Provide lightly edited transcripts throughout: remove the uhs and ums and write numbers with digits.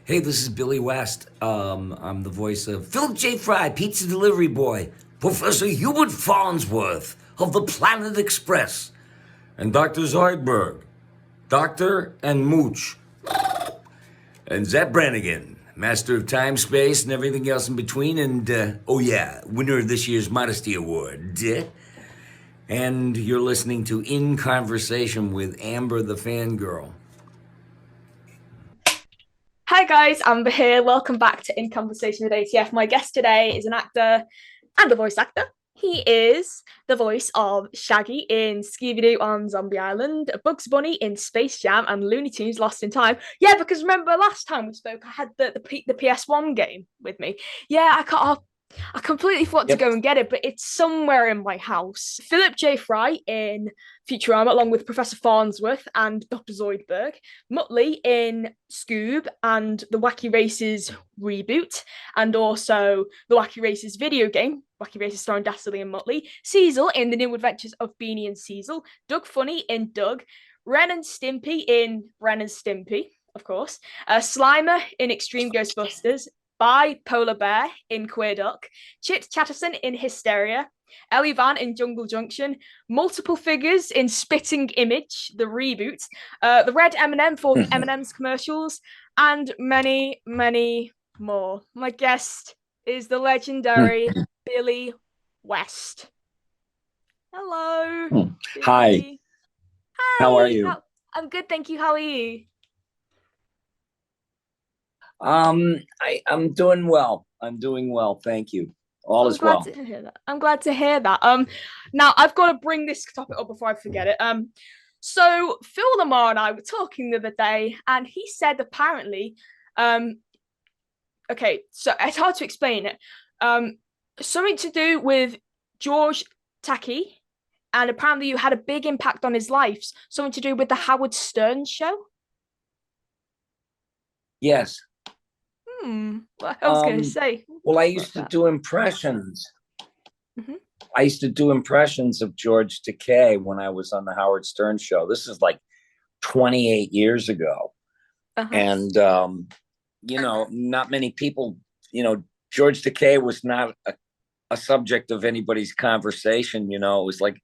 Hey, this is Billy West. I'm the voice of Philip J. Fry, Pizza Delivery Boy, Professor Hubert Farnsworth of the Planet Express, and Dr. Zoidberg, Doctor and Mooch, and Zapp Brannigan, Master of Time, Space, and everything else in between, and, oh yeah, winner of this year's Modesty Award. And you're listening to In Conversation with Amber the Fangirl. Hi guys, Amber here. Welcome back to In Conversation with ATF. My guest today is an actor and a voice actor. He is the voice of Shaggy in Scooby-Doo on Zombie Island, Bugs Bunny in Space Jam, and Looney Tunes Lost in Time. Yeah, because remember last time we spoke, I had the PS1 game with me. Yeah, I completely forgot to Yep. go and get it, but it's somewhere in my house. Philip J. Fry in Futurama, along with Professor Farnsworth and Dr. Zoidberg. Muttley in Scoob and the Wacky Races reboot, and also the Wacky Races video game, Wacky Races starring Dastardly and Muttley. Cecil in The New Adventures of Beanie and Cecil. Doug Funnie in Doug. Ren and Stimpy in Ren and Stimpy, of course. Slimer in Extreme Ghostbusters. Bipolar Bear in Queer Duck, Chit Chatterson in Hysteria, Ellie Van in Jungle Junction, multiple figures in Spitting Image, the reboot, the red M&M for the M&M's commercials, and many, many more. My guest is the legendary Billy West. Hello, Hi, Billy. how are Hi. you? I'm good, thank you. How are you? I'm doing well. I'm doing well, thank you. All I'm is glad well. to hear that. I'm glad to hear that. Now I've got to bring this topic up before I forget it. So Phil Lamar and I were talking the other day, and he said apparently, um, okay, so it's hard to explain it. Something to do with George Takei, and apparently you had a big impact on his life. Something to do with the Howard Stern show. Yes. What I was going to Um, say. well, I What's used to that? do impressions. Mhm. I used to do impressions of George Takei when I was on the Howard Stern show. This is like 28 years ago. Uh-huh. And not many people, George Takei was not a subject of anybody's conversation. It was like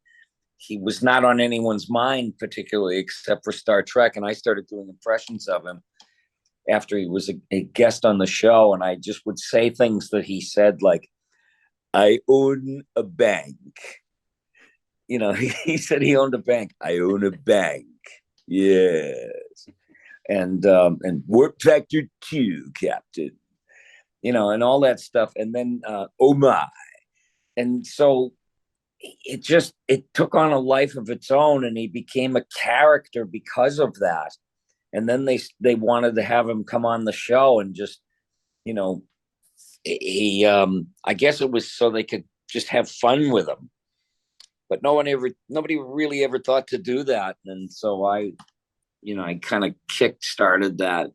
he was not on anyone's mind particularly except for Star Trek. And I started doing impressions of him after he was a guest on the show. And I just would say things that he said, like, I own a bank. He said he owned a bank. I own a bank. Yes. And work factor 2, Captain. And all that stuff. And then oh my. And so it took on a life of its own, and he became a character because of that. And then they wanted to have him come on the show, and just you know he I guess it was so they could just have fun with him, but nobody really ever thought to do that. And so I kind of kick started that.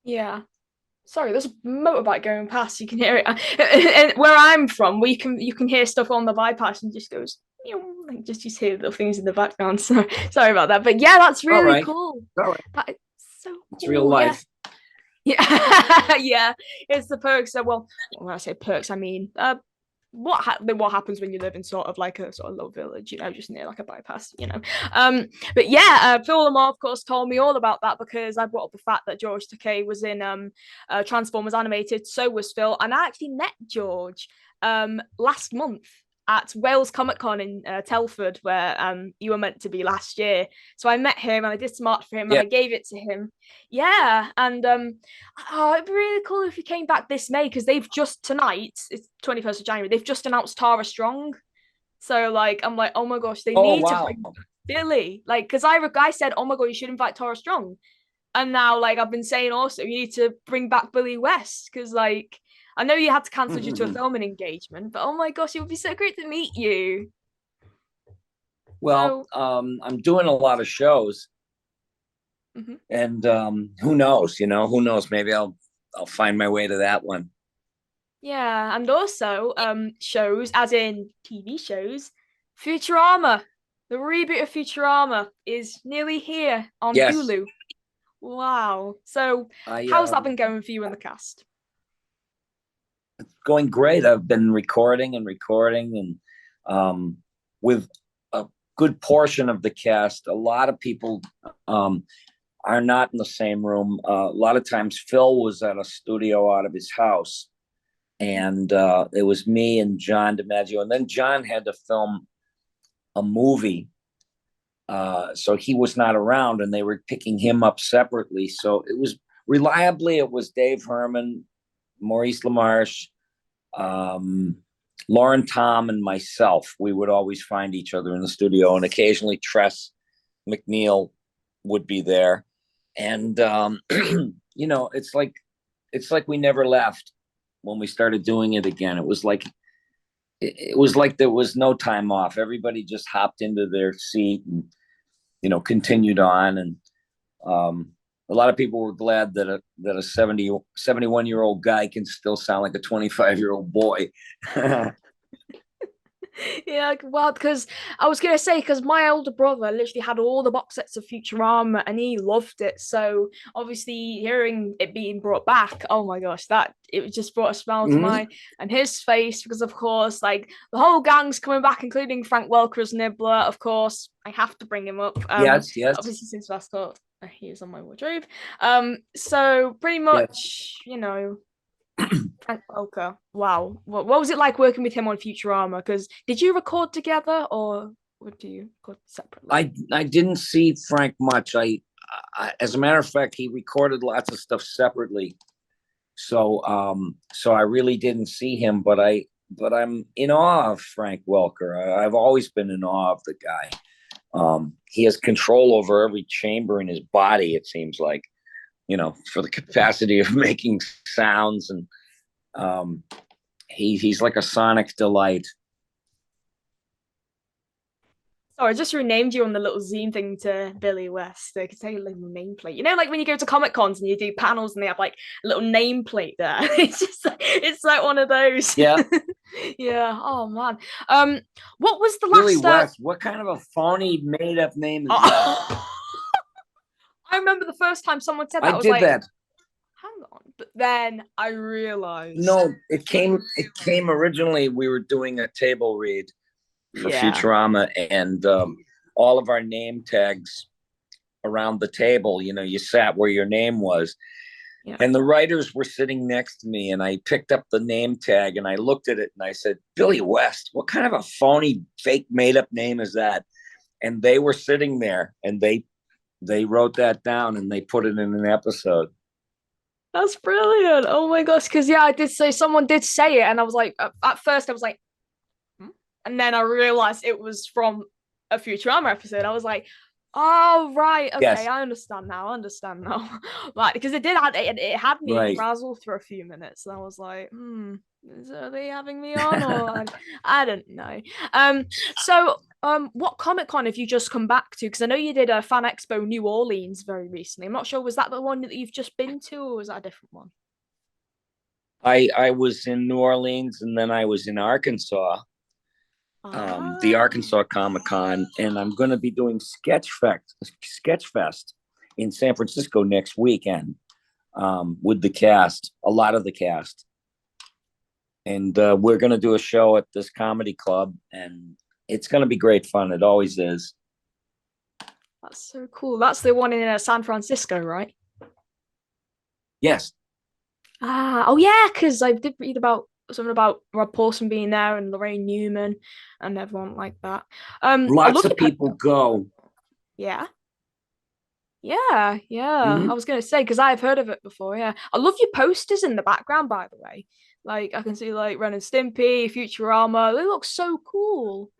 Yeah. Sorry, there's a motorbike going past. You can hear it. And where I'm from, you can hear stuff on the bypass and just goes, like just hear little things in the background. So sorry about that. But yeah, that's All really right. cool. All right. That is so It's real cool. Yeah. life. Yeah. Yeah. It's the perks. Well, when I say perks, I mean what happens when you live in sort of like a sort of little village, just near like a bypass. But yeah, Phil Lamar, of course, told me all about that because I brought up the fact that George Takei was in Transformers Animated. So was Phil, and I actually met George last month at Wales Comic Con in Telford, where you were meant to be last year. So I met him and I did some art for him and Yeah. I gave it to him. Yeah, and it'd be really cool if he came back this May because they've just tonight, it's 21st of January, they've just announced Tara Strong. So like I'm like, oh my gosh, they Oh need to wow. bring Billy. Like, because I said, oh my god, you should invite Tara Strong. And now like I've been saying also you need to bring back Billy West because like I know you had to cancel due to a filming engagement, but oh my gosh, it would be so great to meet you. Well, So I'm doing a lot of shows, mhm. and who knows? Who knows? Maybe I'll find my way to that one. Yeah, and also shows, as in TV shows, Futurama. The reboot of Futurama is nearly here on Yes. Hulu. Wow. So I how's that been going for you in the cast? going great. I've been recording and with a good portion of the cast. A lot of people are not in the same room. A lot of times Phil was at a studio out of his house, and it was me and John DiMaggio, and then John had to film a movie, so he was not around, and they were picking him up separately. So it was Dave Herman, Maurice LaMarche, Lauren Tom, and myself. We would always find each other in the studio, and occasionally Tress McNeil would be there. And it's like we never left when we started doing it again. It was like there was no time off. Everybody just hopped into their seat and continued on. And a lot of people were glad that a 71-year-old guy can still sound like a 25-year-old boy. Yeah, well, because I was gonna say, because my older brother literally had all the box sets of Futurama and he loved it. So obviously hearing it being brought back, oh my gosh, that it just brought a smile to mine and his face, because of course, like the whole gang's coming back, including Frank Welker as Nibbler. Of course, I have to bring him up. Yes. Obviously, since last thought, he is on my wardrobe. So pretty much, Frank Welker. Wow. What was it like working with him on Futurama? Because did you record together or would you record separately? I didn't see Frank much. I as a matter of fact, he recorded lots of stuff separately. So I really didn't see him, but I'm in awe of Frank Welker. I've always been in awe of the guy. He has control over every chamber in his body, it seems like, for the capacity of making sounds, and he's like a sonic delight. Sorry, I just renamed you on the little Zoom thing to Billy West. I could say a little nameplate. Like when you go to Comic Cons and you do panels and they have like a little nameplate there. It's like one of those. Yeah. Yeah. Oh man. What was the Billy last West? What kind of a phony made up name is that? I remember the first time someone said that. I was like, hang on. But then I realized. No, it came originally. We were doing a table read for Futurama, and all of our name tags around the table, you sat where your name was. Yeah. And the writers were sitting next to me, and I picked up the name tag and I looked at it and I said, Billy West, what kind of a phony, fake, made up name is that? And they were sitting there and they wrote that down and they put it in an episode. That's brilliant. Oh my gosh. Because I did say, someone did say it, and I was like, at first I was like, and then I realized it was from a Futurama episode. I was like, oh, right. Okay, yes. I understand now. Right, because it had me frazzled for a few minutes. And I was like, are they having me on? Or I don't know. So what Comic-Con have you just come back to? Because I know you did a Fan Expo New Orleans very recently. I'm not sure, was that the one that you've just been to, or was that a different one? I was in New Orleans, and then I was in Arkansas. The Arkansas Comic-Con, and I'm going to be doing Sketchfest in San Francisco next weekend with the cast, a lot of the cast. And we're going to do a show at this comedy club, and it's going to be great fun. It always is. That's so cool. That's the one in San Francisco, right? Yes. Oh yeah, because I did read about something about Rob Paulson being there and Lorraine Newman and everyone like that. Lots of people go. Yeah. I was gonna say, because I've heard of it before. Yeah, I love your posters in the background, by the way. Like I can see like Ren and Stimpy, Futurama. They look so cool.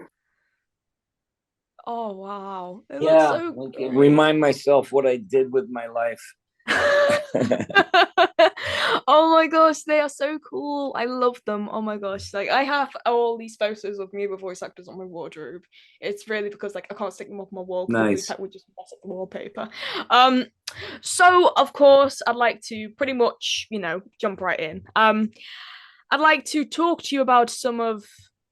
Oh wow! They look so cool. Remind myself what I did with my life. Oh my gosh, they are so cool. I love them. Oh my gosh, like I have all these photos of me with voice actors on my wardrobe. It's really because like I can't stick them up on my wall. Nice. That would just mess up the wallpaper. So of course I'd like to pretty much jump right in. I'd like to talk to you about some of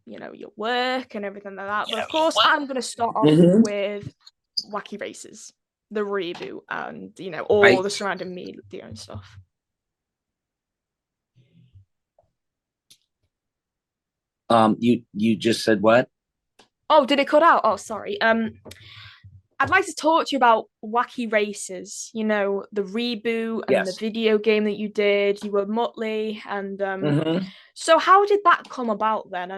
your work and everything like that. But of course I'm going to start off with Wacky Races. the reboot and all the surrounding media and stuff? You just said what? Oh, did it cut out? Oh, sorry. I'd like to talk to you about Wacky Races, the reboot and the video game that you did. You were Muttley, and so how did that come about then?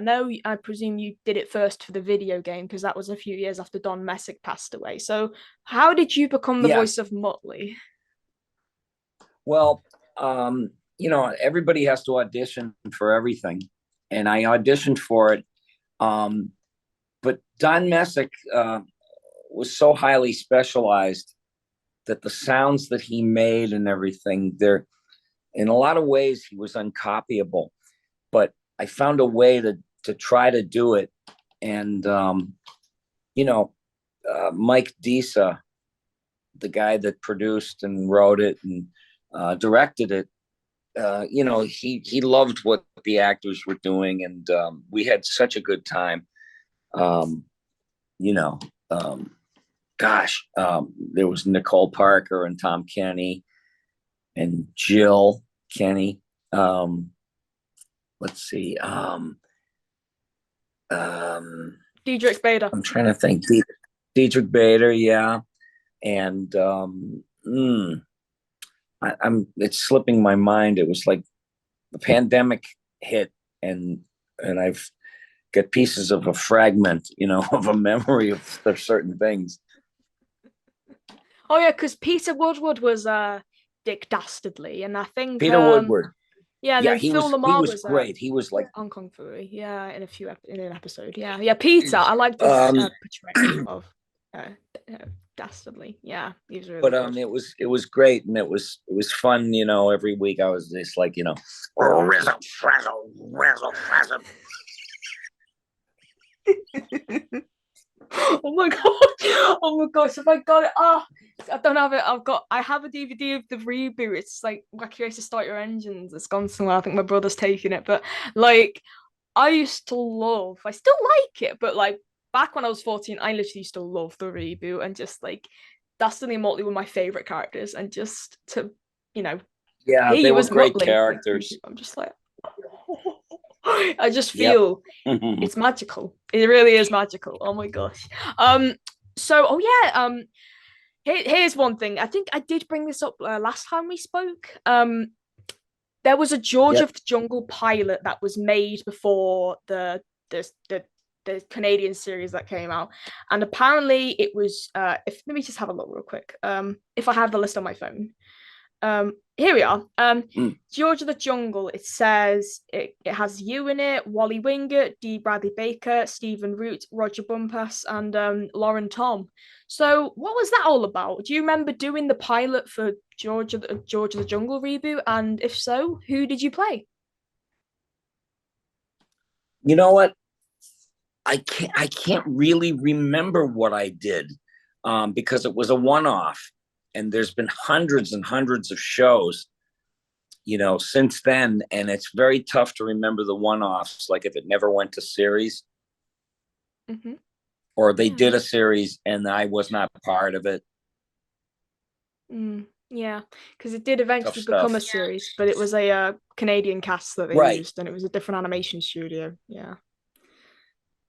I presume you did it first for the video game because that was a few years after Don Messick passed away. So how did you become the voice of Muttley? Well, everybody has to audition for everything, and I auditioned for it. But Don Messick was so highly specialized that the sounds that he made and everything, they're in a lot of ways he was uncopyable. But I found a way to try to do it, and Mike Disa, the guy that produced and wrote it and directed it, he loved what the actors were doing, and we had such a good time. There was Nicole Parker and Tom Kenny and Jill Kenny. Let's see. Diedrich Bader. I'm trying to think. Diedrich Bader, yeah. And it's slipping my mind. It was like the pandemic hit, and I've got pieces of a fragment, of a memory of certain things. Oh yeah, because Peter Woodward was Dick Dastardly, and I think Peter Woodward. Yeah, and then Phil Lamar was great. He was like Hong Kong Fury. Yeah, in an episode. Yeah, Peter. I like this portrayal of Dastardly. Yeah, he was really good. It was great, and it was fun. Every week I was just like, razzle, frazzle, razzle, frazzle. Oh my god! Oh my gosh! Have I got it? I don't have it. I have a DVD of the reboot. It's like Wacky Races Start Your Engines. It's gone somewhere. I think my brother's taking it. But like, I still like it. But like back when I was 14, I literally used to love the reboot, and just like Dastardly and Muttley were my favorite characters, and just to they were great characters. I'm just like. I just feel it's magical. It really is magical. Oh my gosh. Here's one thing. I think I did bring this up last time we spoke. There was a George of the Jungle pilot that was made before the Canadian series that came out, and apparently it was. Let me just have a look real quick. If I have the list on my phone. Here we are. George of the Jungle. It says it has you in it, Wally Wingert, D. Bradley Baker, Stephen Root, Roger Bumpass, and Lauren Tom. So what was that all about? Do you remember doing the pilot for George of the Jungle reboot? And if so, who did you play? You know what? I can't really remember what I did because it was a one-off. And there's been hundreds and hundreds of shows, since then. And it's very tough to remember the one-offs, like if it never went to series. Mm-hmm. Or they did a series and I was not part of it. Yeah, because it did eventually become a series, but it was a Canadian cast that they used, and it was a different animation studio. Yeah.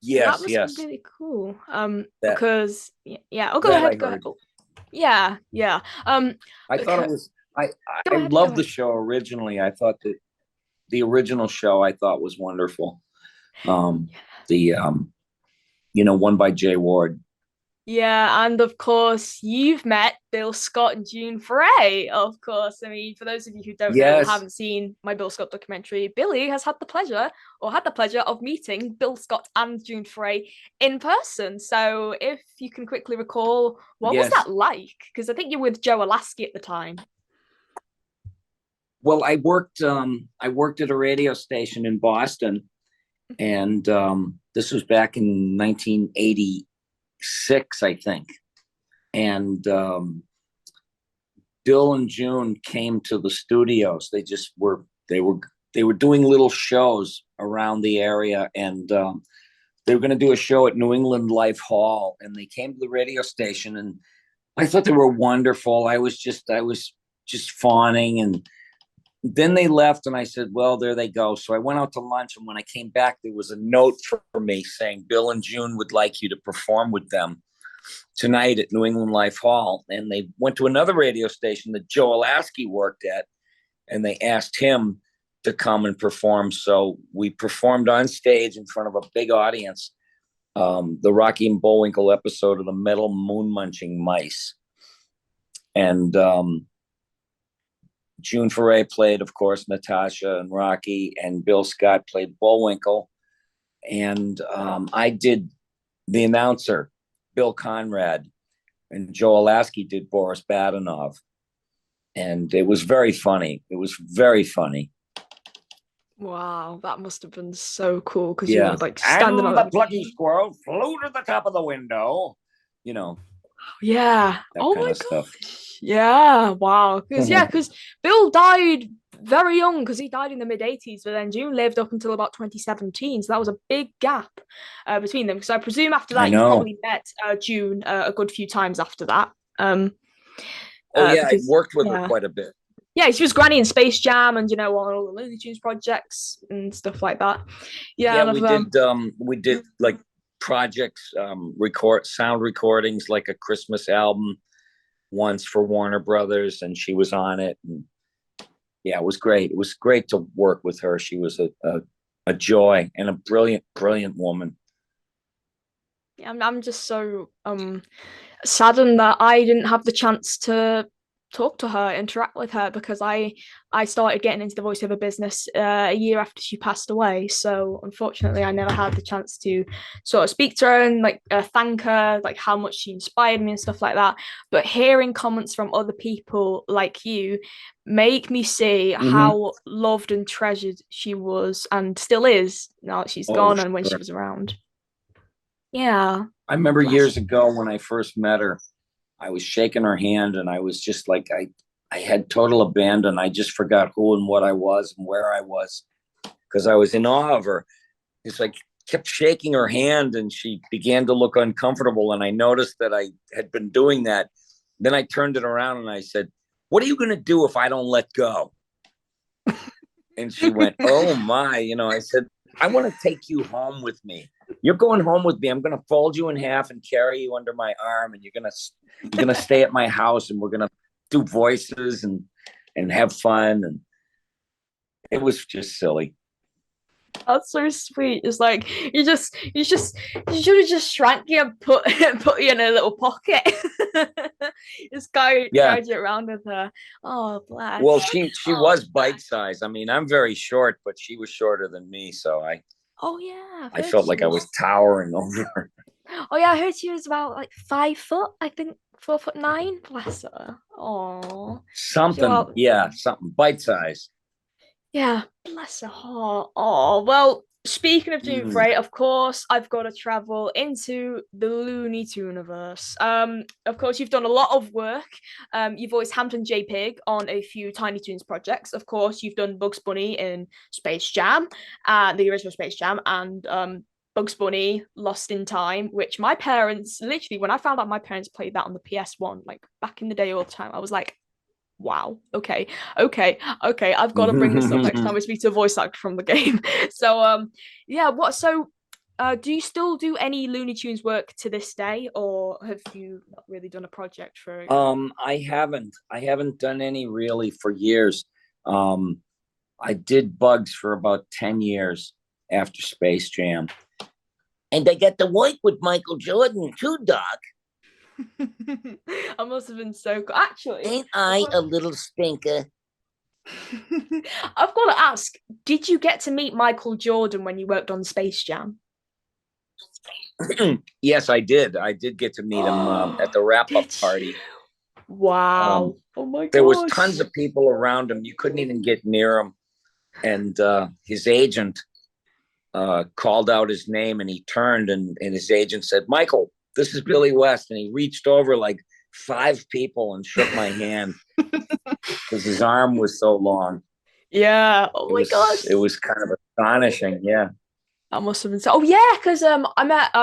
Yes, so that was really cool. Because go ahead. Yeah. I thought it was. I loved the show originally. I thought that the original show I thought was wonderful. One by Jay Ward. Yeah, and of course you've met Bill Scott and June Foray. Of course, I mean, for those of you who don't know, haven't seen my Bill Scott documentary, Billy has had the pleasure of meeting Bill Scott and June Foray in person. So, if you can quickly recall, what was that like? Because I think you were with Joe Alaskey at the time. Well, I worked at a radio station in Boston, and this was back in 1986, I think. And Bill and June came to the studios. They were doing little shows around the area, and they were going to do a show at New England Life Hall. And they came to the radio station, and I thought they were wonderful. I was just fawning, and then they left, and I said, well, there they go. So I went out to lunch, and when I came back, there was a note for me saying Bill and June would like you to perform with them tonight at New England Life Hall. And they went to another radio station that Joe Alasky worked at, and they asked him to come and perform. So we performed on stage in front of a big audience, the Rocky and Bullwinkle episode of the Metal Moon Munching Mice. And June Foray played, of course, Natasha and Rocky, and Bill Scott played Bullwinkle. And I did the announcer, Bill Conrad, and Joe Alasky did Boris Badenov. And it was very funny. It was very funny. Wow, that must have been so cool because Yeah. you were like standing and on the plucky squirrel flew to the top of the window. You know, Yeah. that Oh kind my of stuff. gosh. Yeah. Wow. Because Bill died very young because he died in the mid-80s, but then June lived up until about 2017. So that was a big gap between them. Because I presume after I that you know. probably met June a good few times after that. Oh yeah, because, I worked with her yeah. quite a bit. Yeah, she was Granny in Space Jam and, you know, on all the Looney Tunes projects and stuff like that. Yeah, and we did like projects, sound recordings, like a Christmas album once for Warner Brothers, and she was on it. And yeah, it was great. It was great to work with her. She was a joy and a brilliant woman. yeah, I'm just so saddened that I didn't have the chance to talk to her, interact with her, because I started getting into the voiceover business a year after she passed away. So unfortunately, I never had the chance to sort of speak to her and like thank her, like how much she inspired me and stuff like that. But hearing comments from other people like you make me see how loved and treasured she was and still is now that she's gone and when she was around. Yeah. I remember years ago when I first met her, I was shaking her hand, and I was just like, I had total abandon. I just forgot who and what I was and where I was, because I was in awe of her. It's like kept shaking her hand, and she began to look uncomfortable, and I noticed that I had been doing that. Then I turned it around and I said, what are you going to do if I don't let go? And she went, oh my, I said, I want to take you home with me. You're going home with me. I'm going to fold you in half and carry you under my arm, and you're going to stay at my house, and we're going to do voices and have fun. And it was just silly. That's so sweet. It's like you should have just shrank you and put you in a little pocket. Just carried you around with her. Oh, bless. Well, she was bite size. I mean, I'm very short, but she was shorter than me, so I felt like I was towering over her. Oh yeah, I heard she was about like 5 foot. I think 4'9". Bless her. Oh, something bite size. Yeah, bless her heart. Oh, well, speaking of June Foray, of course, I've got to travel into the Looney Tuneverse. Of course, you've done a lot of work. You've voiced Hampton J. Pig on a few Tiny Toons projects. Of course, you've done Bugs Bunny in Space Jam, the original Space Jam, and Bugs Bunny Lost in Time, which my parents, literally, when I found out my parents played that on the PS1, like back in the day all the time, I was like, wow, okay, I've got to bring this up next time we speak to a voice actor from the game. So do you still do any Looney Tunes work to this day, or have you not really done a project for it? I haven't done any really for years. I did Bugs for about 10 years after Space Jam, and I got to work with Michael Jordan too, Doc. I must have been so cool. Actually, ain't I a little stinker? I've got to ask, did you get to meet Michael Jordan when you worked on Space Jam? Yes, I did. I did get to meet him at the wrap-up party. Wow. Oh my gosh. There was tons of people around him. You couldn't even get near him. And his agent called out his name, and he turned, and his agent said, Michael, this is Billy West. And he reached over like 5 people and shook my hand because his arm was so long. Yeah. Oh my gosh. It was kind of astonishing. Yeah. That must have been so. Oh yeah, because I met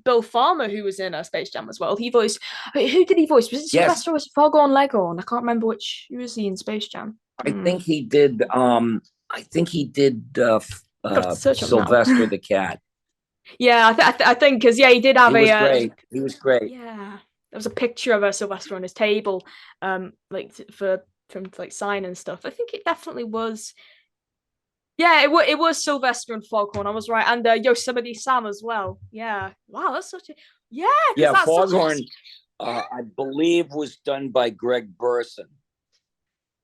Bill Farmer who was in Space Jam as well. He voiced. Who did he voice? Was it Yes, Sylvester or was it Fargo and Lego? And I can't remember which. Who was he in Space Jam? I think he did. I think he did I've got to search up now. Sylvester the Cat. Yeah, I think because he did have He was great. He was great. yeah, there was a picture of Sylvester on his table, like for from like sign and stuff. I think it definitely was. Yeah, it was Sylvester and Foghorn. I was right, and Yosemite Sam as well. Yeah, wow, that's such a because Yeah, that's Foghorn, such I believe, was done by Greg Burson,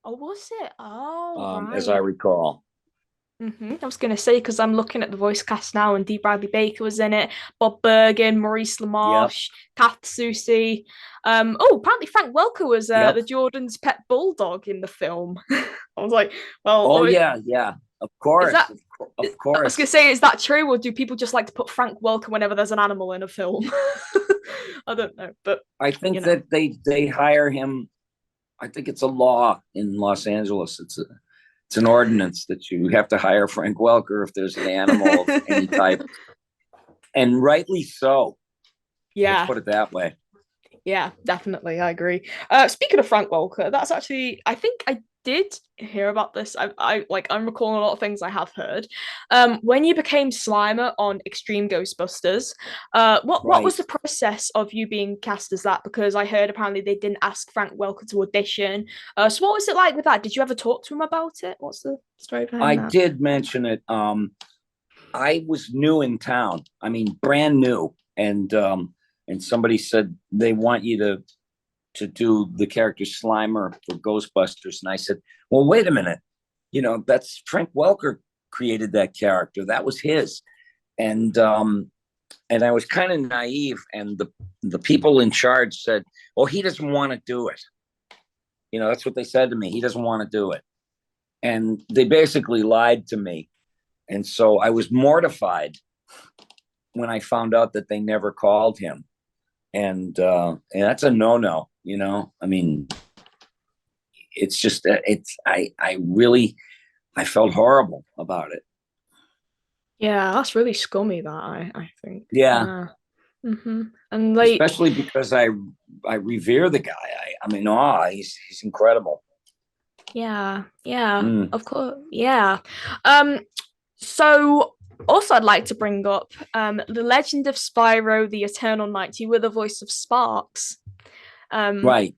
oh, was it? Oh, as I right. recall. I was gonna say because I'm looking at the voice cast now, and D. Bradley Baker was in it, Bob Bergen, Maurice Yep. LaMarche, Kath Soucie. Oh, apparently Frank Welker was Yep. the Jordan's pet bulldog in the film. I was like, well, Oh yeah, yeah. Of course, that? of I was course. gonna say, is that true, or do people just like to put Frank Welker whenever there's an animal in a film? I don't know, but I think you know. that they hire him. I think it's a law in Los Angeles. It's an ordinance that you have to hire Frank Welker if there's an animal of any type, and rightly so. Let's Yeah, put it that way. yeah, definitely, I agree. Speaking of Frank Welker, that's actually I think I did hear about this. I like I'm recalling a lot of things I have heard. When you became Slimer on Extreme Ghostbusters, what was Right. the process of you being cast as that? Because I heard apparently they didn't ask Frank Welker to audition. So what was it like with that? Did you ever talk to him about it? What's the story I behind that? did mention it. I was new in town. I mean, brand new, and somebody said they want you to do the character Slimer for Ghostbusters, and I said, well, wait a minute, that's Frank Welker created that character. That was his, and I was kind of naive, and the people in charge said, well, he doesn't want to do it. That's what they said to me. He doesn't want to do it, and they basically lied to me. And so I was mortified when I found out that they never called him. And that's a no-no, I mean, it's just I felt horrible about it. Yeah, that's really scummy. That I think. Yeah. And like, Especially because I revere the guy. I'm in awe. He's incredible. yeah, of course, yeah. So also I'd like to bring up the Legend of Spyro: The Eternal Night. You were the voice of Sparks. Right.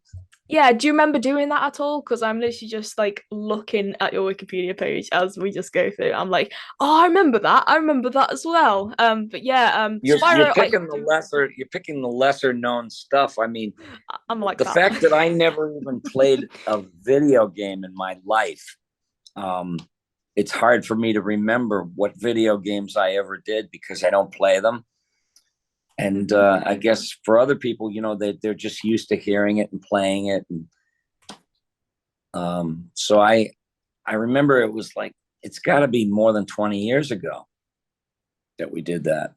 Yeah, do you remember doing that at all? Because I'm literally just like looking at your Wikipedia page as we just go through. I'm like, oh, I remember that. I remember that as well. But yeah, You're Spyro. you're picking the lesser known stuff. I mean, I'm like the that. fact that I never even played a video game in my life, it's hard for me to remember what video games I ever did because I don't play them. And I guess for other people, they're just used to hearing it and playing it. And so I remember it was like, it's got to be more than 20 years ago that we did that.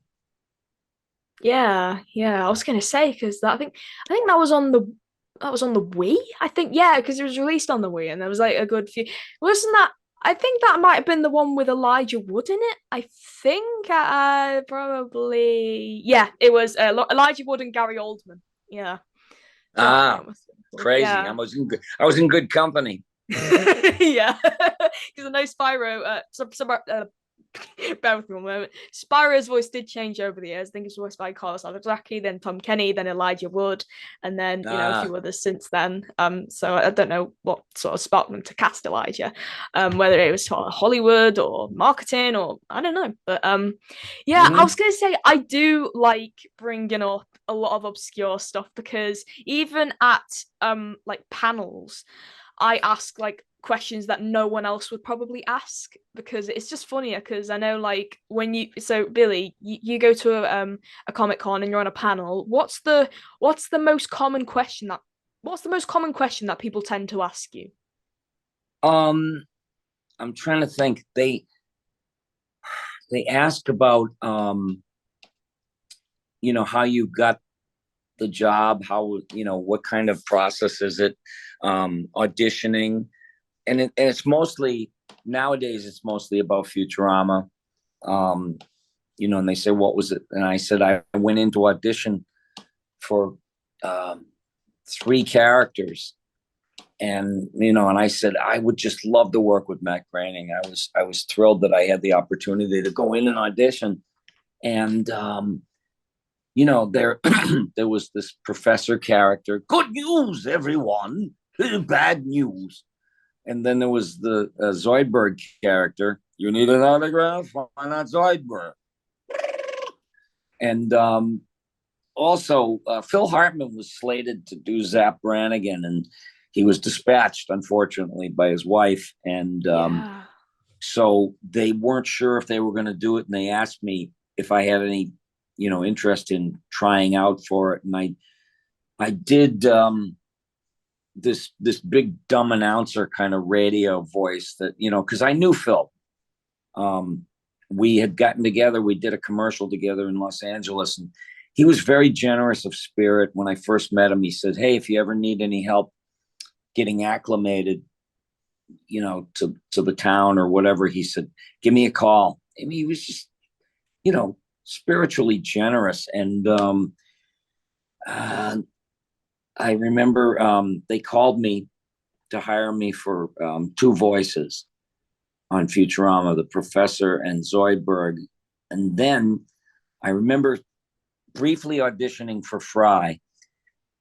Yeah. I was gonna say because I think that was on the Wii. I think because it was released on the Wii, and there was like a good few. Wasn't that? I think that might have been the one with Elijah Wood in it. I think probably it was Elijah Wood and Gary Oldman. Yeah. Crazy. Yeah. I was in good company. Yeah, because I know Spyro. Bear with me one moment. Spyro's voice did change over the years. I think it was voiced by Carlos Alazraki, then Tom Kenny, then Elijah Wood, and then a few others since then. So I don't know what sort of sparked them to cast Elijah, whether it was sort of Hollywood or marketing or I don't know. But I was gonna say I do like bringing up a lot of obscure stuff because even at like panels, I ask like questions that no one else would probably ask because it's just funnier because I know like when Billy, you go to a Comic Con and you're on a panel, what's the most common question that people tend to ask you? I'm trying to think. They ask about how you got the job, how what kind of process is it, auditioning. And it's mostly nowadays. It's mostly about Futurama, and they say, what was it? And I said, I went into audition for 3 characters. And, and I said, I would just love to work with Matt Groening. I was thrilled that I had the opportunity to go in and audition. And, there, there was this professor character. Good news, everyone. Bad news. And then there was the Zoidberg character. You need an autograph? Why not Zoidberg? And also, Phil Hartman was slated to do Zapp Brannigan, and he was dispatched, unfortunately, by his wife. And so they weren't sure if they were going to do it. And they asked me if I had any, interest in trying out for it. And I did this big dumb announcer kind of radio voice that, because I knew Phil. We had gotten together. We did a commercial together in Los Angeles, and he was very generous of spirit. When I first met him, he said, hey, if you ever need any help getting acclimated, to the town or whatever, he said, give me a call. I mean, he was just, spiritually generous. And I remember they called me to hire me for 2 voices on Futurama, the Professor and Zoidberg. And then I remember briefly auditioning for Fry,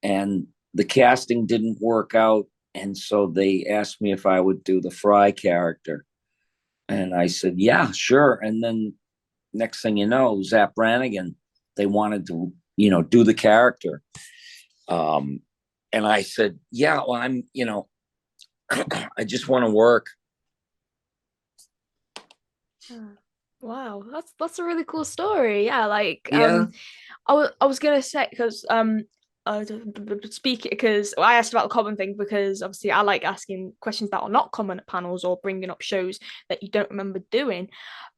and the casting didn't work out. And so they asked me if I would do the Fry character. And I said, yeah, sure. And then next thing you know, Zapp Brannigan, they wanted to, do the character. And I said, yeah, well, I'm, I just want to work. Wow, that's a really cool story. Yeah, Yeah. I was gonna say, because speak because I asked about the common thing, because obviously I like asking questions that are not common at panels or bringing up shows that you don't remember doing.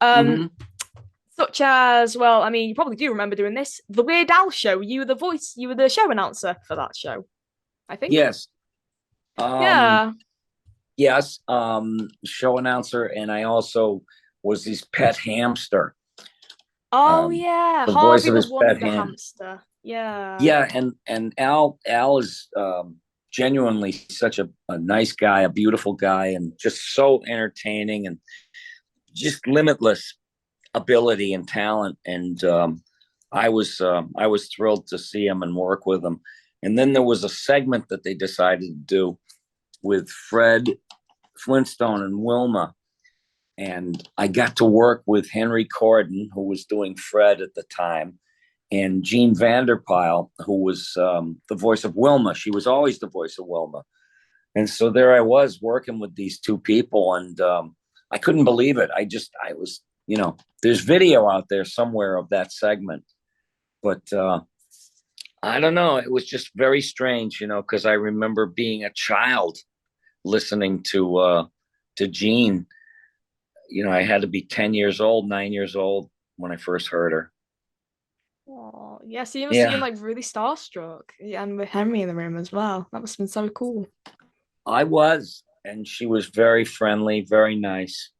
Such as, well, I mean, you probably do remember doing this, the Weird Al show. You were the show announcer for that show, I think. Yes. Yeah. Yes. Show announcer, and I also was his pet hamster. Oh yeah, the Harvey voice of his the Wonder pet Hamster. Yeah. Yeah, and Al is genuinely such a nice guy, a beautiful guy, and just so entertaining, and just limitless ability and talent. And I was thrilled to see him and work with him. And then there was a segment that they decided to do with Fred Flintstone and Wilma, and I got to work with Henry Corden, who was doing Fred at the time, and Jean Vanderpyle, who was the voice of Wilma. She was always the voice of Wilma. And so there I was working with these 2 people, and I couldn't believe it. I was, there's video out there somewhere of that segment, but I don't know. It was just very strange, because I remember being a child listening to Jean. I had to be 10 years old, 9 years old when I first heard her. Oh, yeah, so you must have been like really starstruck. Yeah, and with Henry in the room as well. That must have been so cool. I was, and she was very friendly, very nice.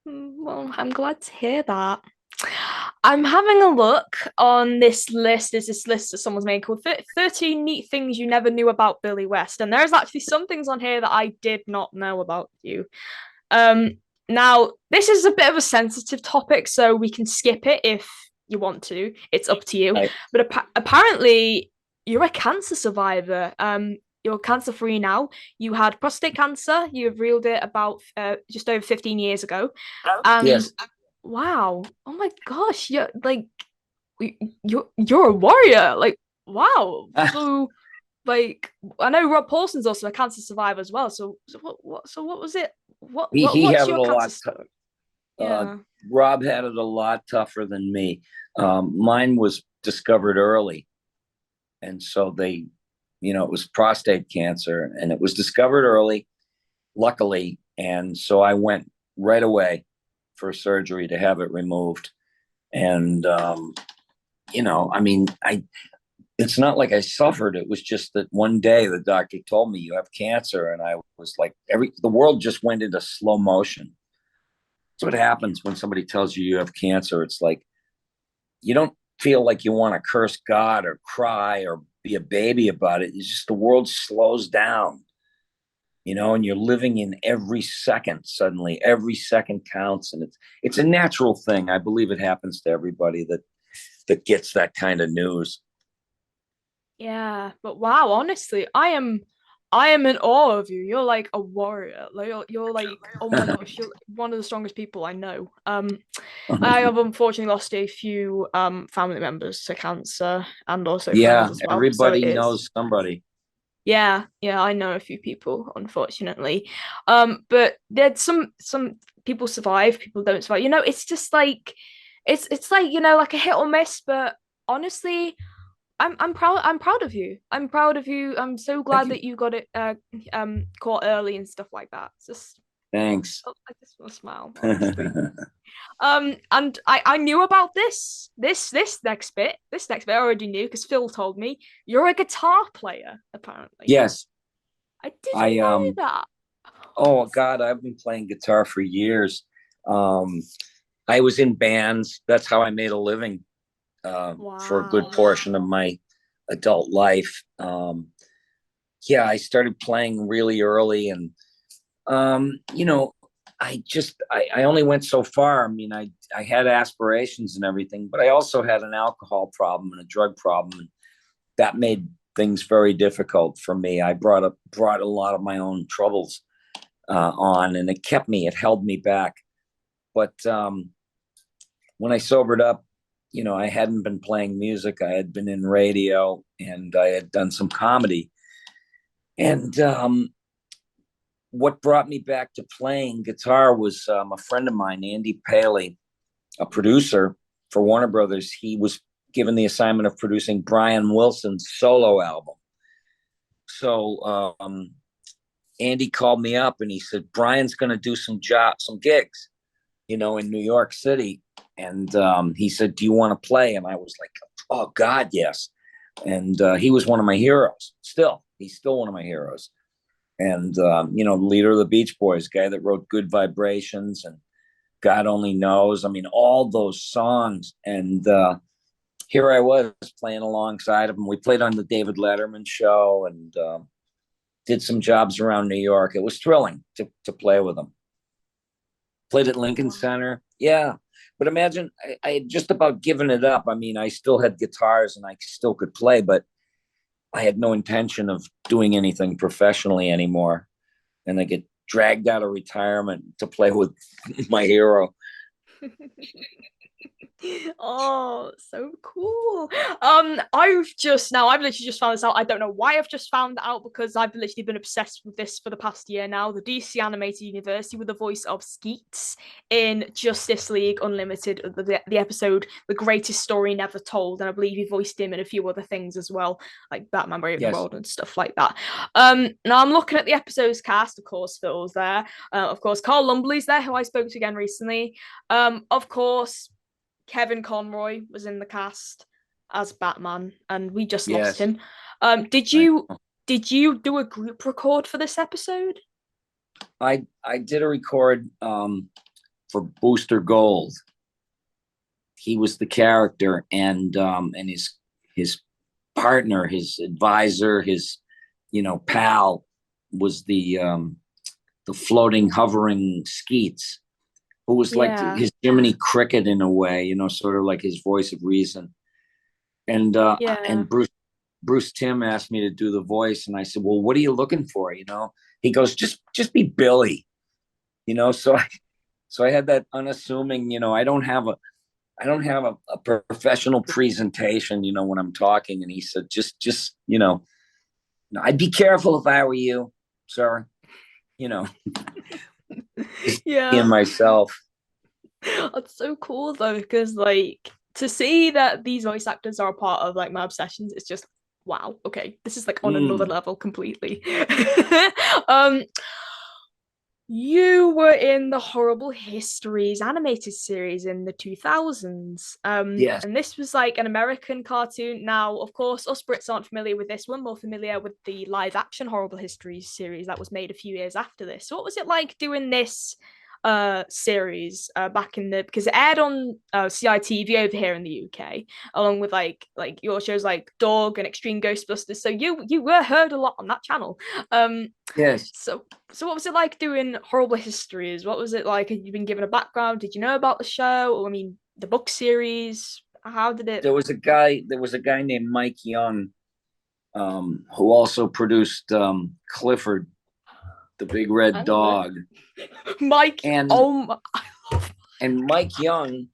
Well, I'm glad to hear that. I'm having a look on this list. There's this list that someone's made called 13 Neat Things You Never Knew About Billy West. And there's actually some things on here that I did not know about you. Now, this is a bit of a sensitive topic, so we can skip it if you want to. It's up to you. But apparently, you're a cancer survivor. You're cancer-free now. You had prostate cancer. You revealed it about just over 15 years ago. Yes. Wow. Oh my gosh. You're a warrior. Like, wow. So, like, I know Rob Paulson's also a cancer survivor as well. So what was it? What's your cancer story? Yeah. Rob had it a lot tougher than me. Mine was discovered early, and so they, it was prostate cancer, and it was discovered early, luckily, and so I went right away for surgery to have it removed. And it's not like I suffered. It was just that one day the doctor told me, you have cancer, and I was like, the world just went into slow motion. That's what happens when somebody tells you you have cancer. It's like you don't feel like you want to curse God or cry or be a baby about it. It's just the world slows down, and you're living in every second. Suddenly, every second counts, and it's a natural thing. I believe it happens to everybody that gets that kind of news. Yeah, but wow, honestly, I am in awe of you. You're like a warrior. Like you're like, oh my gosh, you're one of the strongest people I know. I have unfortunately lost a few family members to cancer and also friends Yeah, as well. So it everybody is. knows somebody. Yeah, yeah, I know a few people, unfortunately. But there's some people survive, people don't survive. It's just like it's like, like a hit or miss, but honestly, I'm proud of you. I'm proud of you. I'm so Thank glad you. that you got it caught early and stuff like that. It's just Thanks. I just want to smile, honestly. And I knew about this next bit I already knew because Phil told me you're a guitar player, apparently. Yes, I didn't I know that. oh God, I've been playing guitar for years. Um, I was in bands. That's how I made a living for a good Wow. portion of my adult life. Yeah, I started playing really early, and I only went so far. I mean, I had aspirations and everything, but I also had an alcohol problem and a drug problem, and that made things very difficult for me. I brought a lot of my own troubles on, and it held me back. But when I sobered up, I hadn't been playing music. I had been in radio, and I had done some comedy. And what brought me back to playing guitar was a friend of mine, Andy Paley, a producer for Warner Brothers. He was given the assignment of producing Brian Wilson's solo album. So Andy called me up and he said, Brian's going to do some gigs, in New York City. And he said, do you want to play? And I was like, oh God, yes. And he was one of my heroes. He's still one of my heroes. And, leader of the Beach Boys, guy that wrote Good Vibrations and God Only Knows. I mean, all those songs. And here I was playing alongside of him. We played on the David Letterman show and did some jobs around New York. It was thrilling to play with him. Played at Lincoln Center. Yeah. But imagine, I had just about given it up. I mean, I still had guitars and I still could play, but I had no intention of doing anything professionally anymore. And I get dragged out of retirement to play with my hero. Oh, so cool. I've literally just found this out. I don't know why I've just found that out because I've literally been obsessed with this for the past year now. The DC animated universe with the voice of Skeets in Justice League Unlimited, the episode The Greatest Story Never Told, and I believe he voiced him in a few other things as well, like Batman Brave the Yes. World and stuff like that. Now I'm looking at the episode's cast. Of course, Phil's there. Of course, Carl Lumbly's there, who I spoke to again recently. Of course, Kevin Conroy was in the cast as Batman, and we just lost him. Did you do a group record for this episode? I did a record for Booster Gold. He was the character, and his partner, his advisor, his pal was the floating, hovering Skeets, who was like his Jiminy Cricket in a way, sort of like his voice of reason. And and Bruce Timm asked me to do the voice, and I said, well, what are you looking for? He goes, just be Billy, so I had that unassuming, I don't have a professional presentation, when I'm talking. And he said, just I'd be careful if I were you, sir. Yeah. Myself. That's so cool though, because like to see that these voice actors are a part of like my obsessions, it's just wow. Okay, this is like on another level completely. You were in the Horrible Histories animated series in the 2000s. Yes. And this was like an American cartoon. Now, of course, us Brits aren't familiar with this one, more familiar with the live action Horrible Histories series that was made a few years after this. So what was it like doing this series back in the, because it aired on CITV over here in the UK, along with like your shows like Dog and Extreme Ghostbusters. So you were heard a lot on that channel. Yes. So what was it like doing Horrible Histories? What was it like? Had you been given a background? Did you know about the show? Or, I mean, the book series? How did it? There was a guy named Mike Young, who also produced Clifford, the big red dog. Mike, and Mike Young,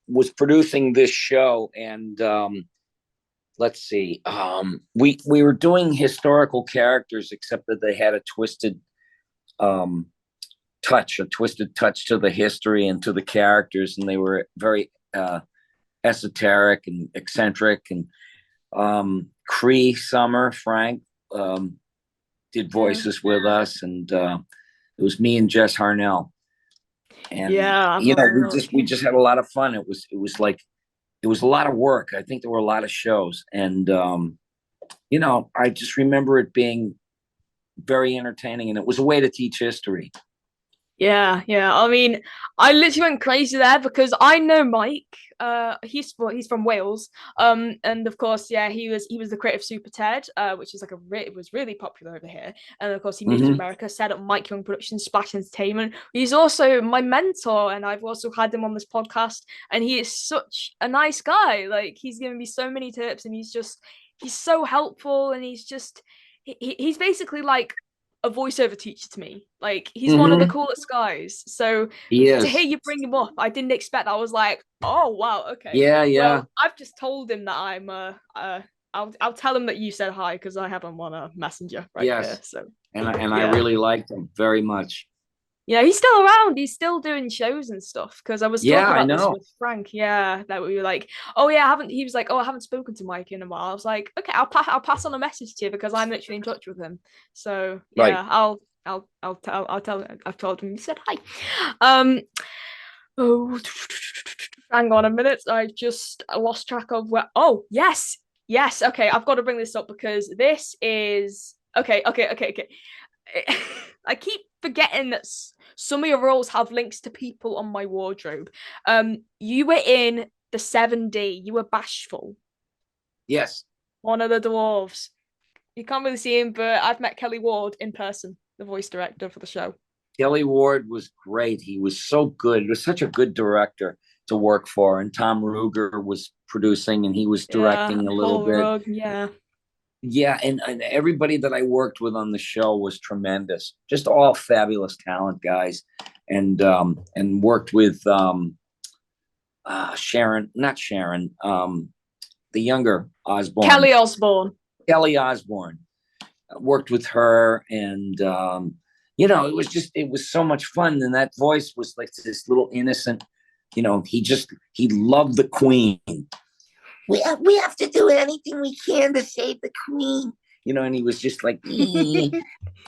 was producing this show, and let's see, we were doing historical characters, except that they had a twisted touch to the history and to the characters, and they were very esoteric and eccentric. And Cree Summer Frank did voices with us, and it was me and Jess Harnell. And we just had a lot of fun. It was a lot of work. I think there were a lot of shows, and I just remember it being very entertaining, and it was a way to teach history. Yeah. I mean, I literally went crazy there because I know Mike. He's from Wales. And of course, yeah, he was the creator of Super Ted, which is it was really popular over here. And of course, he moved to America, set up Mike Young Productions, Splash Entertainment. He's also my mentor, and I've also had him on this podcast. And he is such a nice guy. Like, he's given me so many tips, and he's so helpful, and he's basically like a voiceover teacher to me. Like, he's one of the coolest guys. So to hear you bring him up, I didn't expect that. I was like, oh wow, okay. Yeah. Well, I've just told him that I'm I'll tell him that you said hi, because I have him on a messenger here. So I really liked him very much. Yeah, he's still around. He's still doing shows and stuff. Because I was talking about this with Frank. Yeah, that we were like, oh yeah, I haven't. He was like, oh, I haven't spoken to Mike in a while. I was like, okay, I'll pass on a message to you, because I'm literally in touch with him. So yeah, I'll tell him. I've told him you said hi. Oh, hang on a minute. I just lost track of where. Oh yes. Okay, I've got to bring this up because this is okay. I keep forgetting that some of your roles have links to people on my wardrobe. You were in the 7D. You were Bashful. Yes. One of the dwarves. You can't really see him, but I've met Kelly Ward in person, the voice director for the show. Kelly Ward was great. He was so good. He was such a good director to work for. And Tom Ruger was producing, and he was directing a little bit. Rug, Yeah, and everybody that I worked with on the show was tremendous. Just all fabulous talent guys. And worked with Sharon, not Sharon, the younger Osborne. Kelly Osborne. Worked with her, and it was so much fun. And that voice was like this little innocent, he loved the Queen. We have to do anything we can to save the Queen. And he was just like, yeah.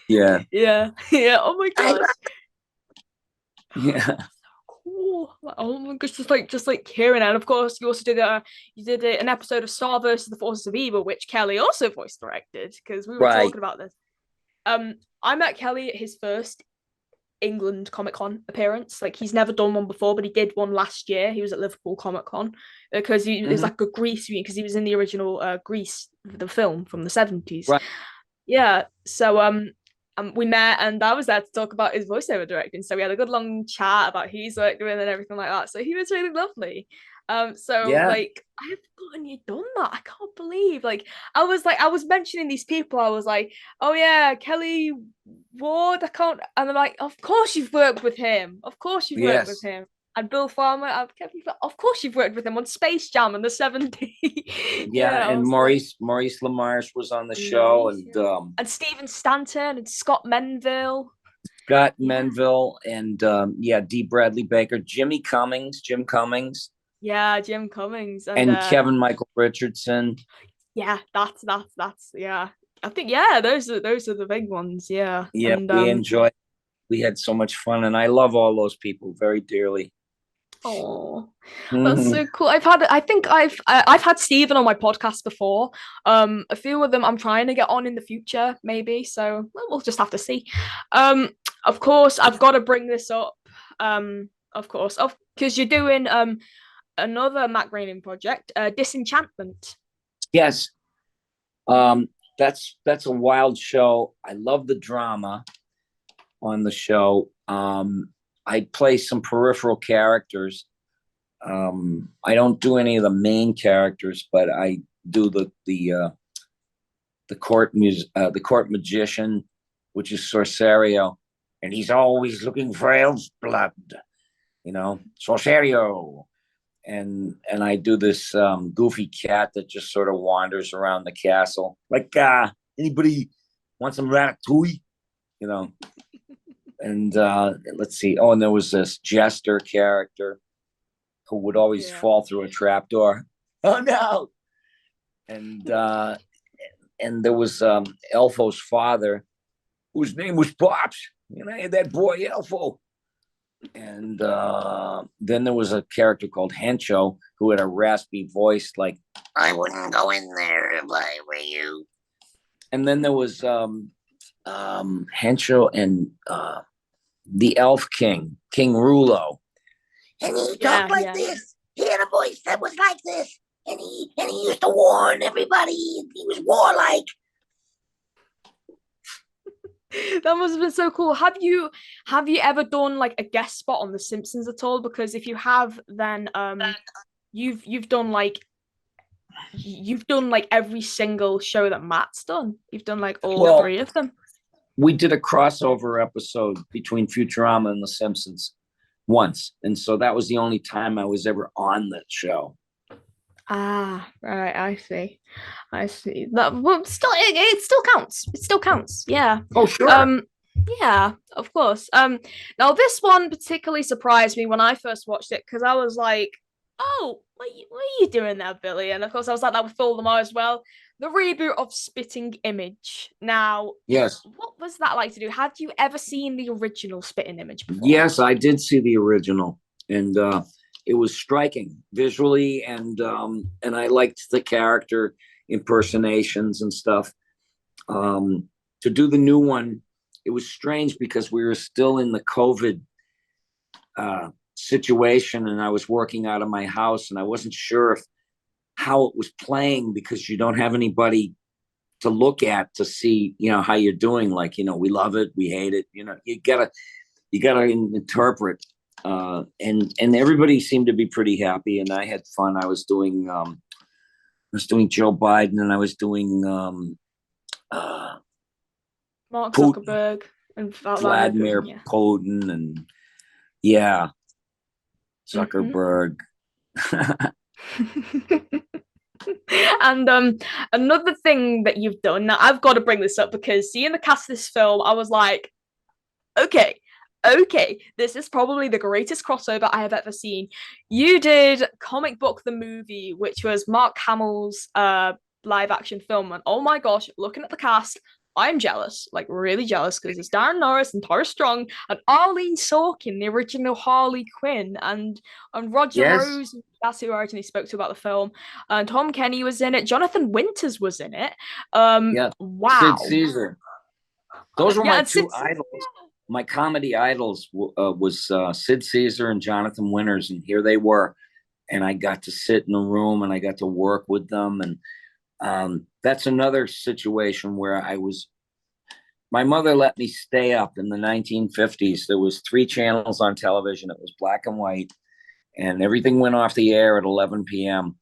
Oh my gosh. Yeah. Cool. Oh my gosh, just like hearing it. And of course, you also did an episode of Star versus the Forces of Evil, which Kelly also voice directed, because we were talking about this. I met Kelly at his first England Comic-Con appearance. Like, he's never done one before, but he did one last year. He was at Liverpool Comic-Con because he was like a Grease reunion, because he was in the original Grease, the film from the 70s. Right. Yeah. So we met, and I was there to talk about his voiceover directing. So we had a good long chat about who he's worked with and everything like that. So he was really lovely. Like, I have forgotten you'd done that. I can't believe. I was mentioning these people. I was like, oh yeah, Kelly Ward. And I'm like, of course you've worked with him. Of course you've worked with him. And Bill Farmer. Of course you've worked with him on Space Jam in the 70s. And Maurice LaMarche was on the show, and Stephen Stanton and Scott Menville. And D. Bradley Baker, Jim Cummings. Yeah, Jim Cummings and Kevin Michael Richardson. Yeah, that's yeah. I think those are the big ones. Yeah. Yeah, and, we enjoyed. We had so much fun, and I love all those people very dearly. Oh, that's so cool. I've had Stephen on my podcast before. A few of them I'm trying to get on in the future, maybe. So we'll just have to see. of course, I've got to bring this up. Of course, because you're doing another Matt Groening project, Disenchantment. Yes. That's a wild show. I love the drama on the show. I play some peripheral characters. I don't do any of the main characters, but I do the court magician, which is Sorcerio, and he's always looking for elf's blood, Sorcerio. And I do this goofy cat that just sort of wanders around the castle, like anybody want some ratatouille, And let's see. Oh, and there was this jester character who would always fall through a trapdoor. Oh no! And there was Elfo's father, whose name was Pops. I had that boy Elfo. And then there was a character called Hencho who had a raspy voice, like, I wouldn't go in there if I were you. And then there was Hencho and the Elf King, King Rulo. And he talked like this. He had a voice that was like this. And he used to warn everybody. He was warlike. That must have been so cool. Have you ever done like a guest spot on The Simpsons at all? Because if you have, then you've done like every single show that Matt's done. You've done like all three of them. We did a crossover episode between Futurama and The Simpsons once, and so that was the only time I was ever on that show. Ah, right. I see. That, well, still, it still counts. It still counts. Yeah. Oh, sure. Yeah, of course. Now this one particularly surprised me when I first watched it because I was like, "Oh, what are you doing there, Billy?" And of course, I was like that with Phil Lamar as well. The reboot of Spitting Image. Now, yes. What was that like to do? Had you ever seen the original Spitting Image before? Yes, I did see the original, and it was striking visually, and I liked the character impersonations and stuff. To do the new one, it was strange because we were still in the COVID situation, and I was working out of my house, and I wasn't sure how it was playing because you don't have anybody to look at to see, how you're doing. Like, we love it, we hate it. You gotta interpret. And everybody seemed to be pretty happy, and I had fun. I was doing Joe Biden, and I was doing Mark Zuckerberg and Vladimir Putin, and Zuckerberg. And another thing that you've done, now I've got to bring this up because seeing the cast of this film, I was like, okay, this is probably the greatest crossover I have ever seen. You did Comic Book the Movie, which was Mark Hamill's live action film, and oh my gosh, looking at the cast, I'm jealous, like really jealous, because it's Darren Norris and Tara Strong and Arlene Sorkin, the original Harley Quinn, and Roger Rose, that's who I originally spoke to about the film, and Tom Kenny was in it, Jonathan Winters was in it. Wow. Sid Caesar. Those were my two idols. My comedy idols was Sid Caesar and Jonathan Winters, and here they were, and I got to sit in a room and I got to work with them, and that's another situation where my mother let me stay up in the 1950s. There was 3 channels on television. It was black and white, and everything went off the air at 11 p.m.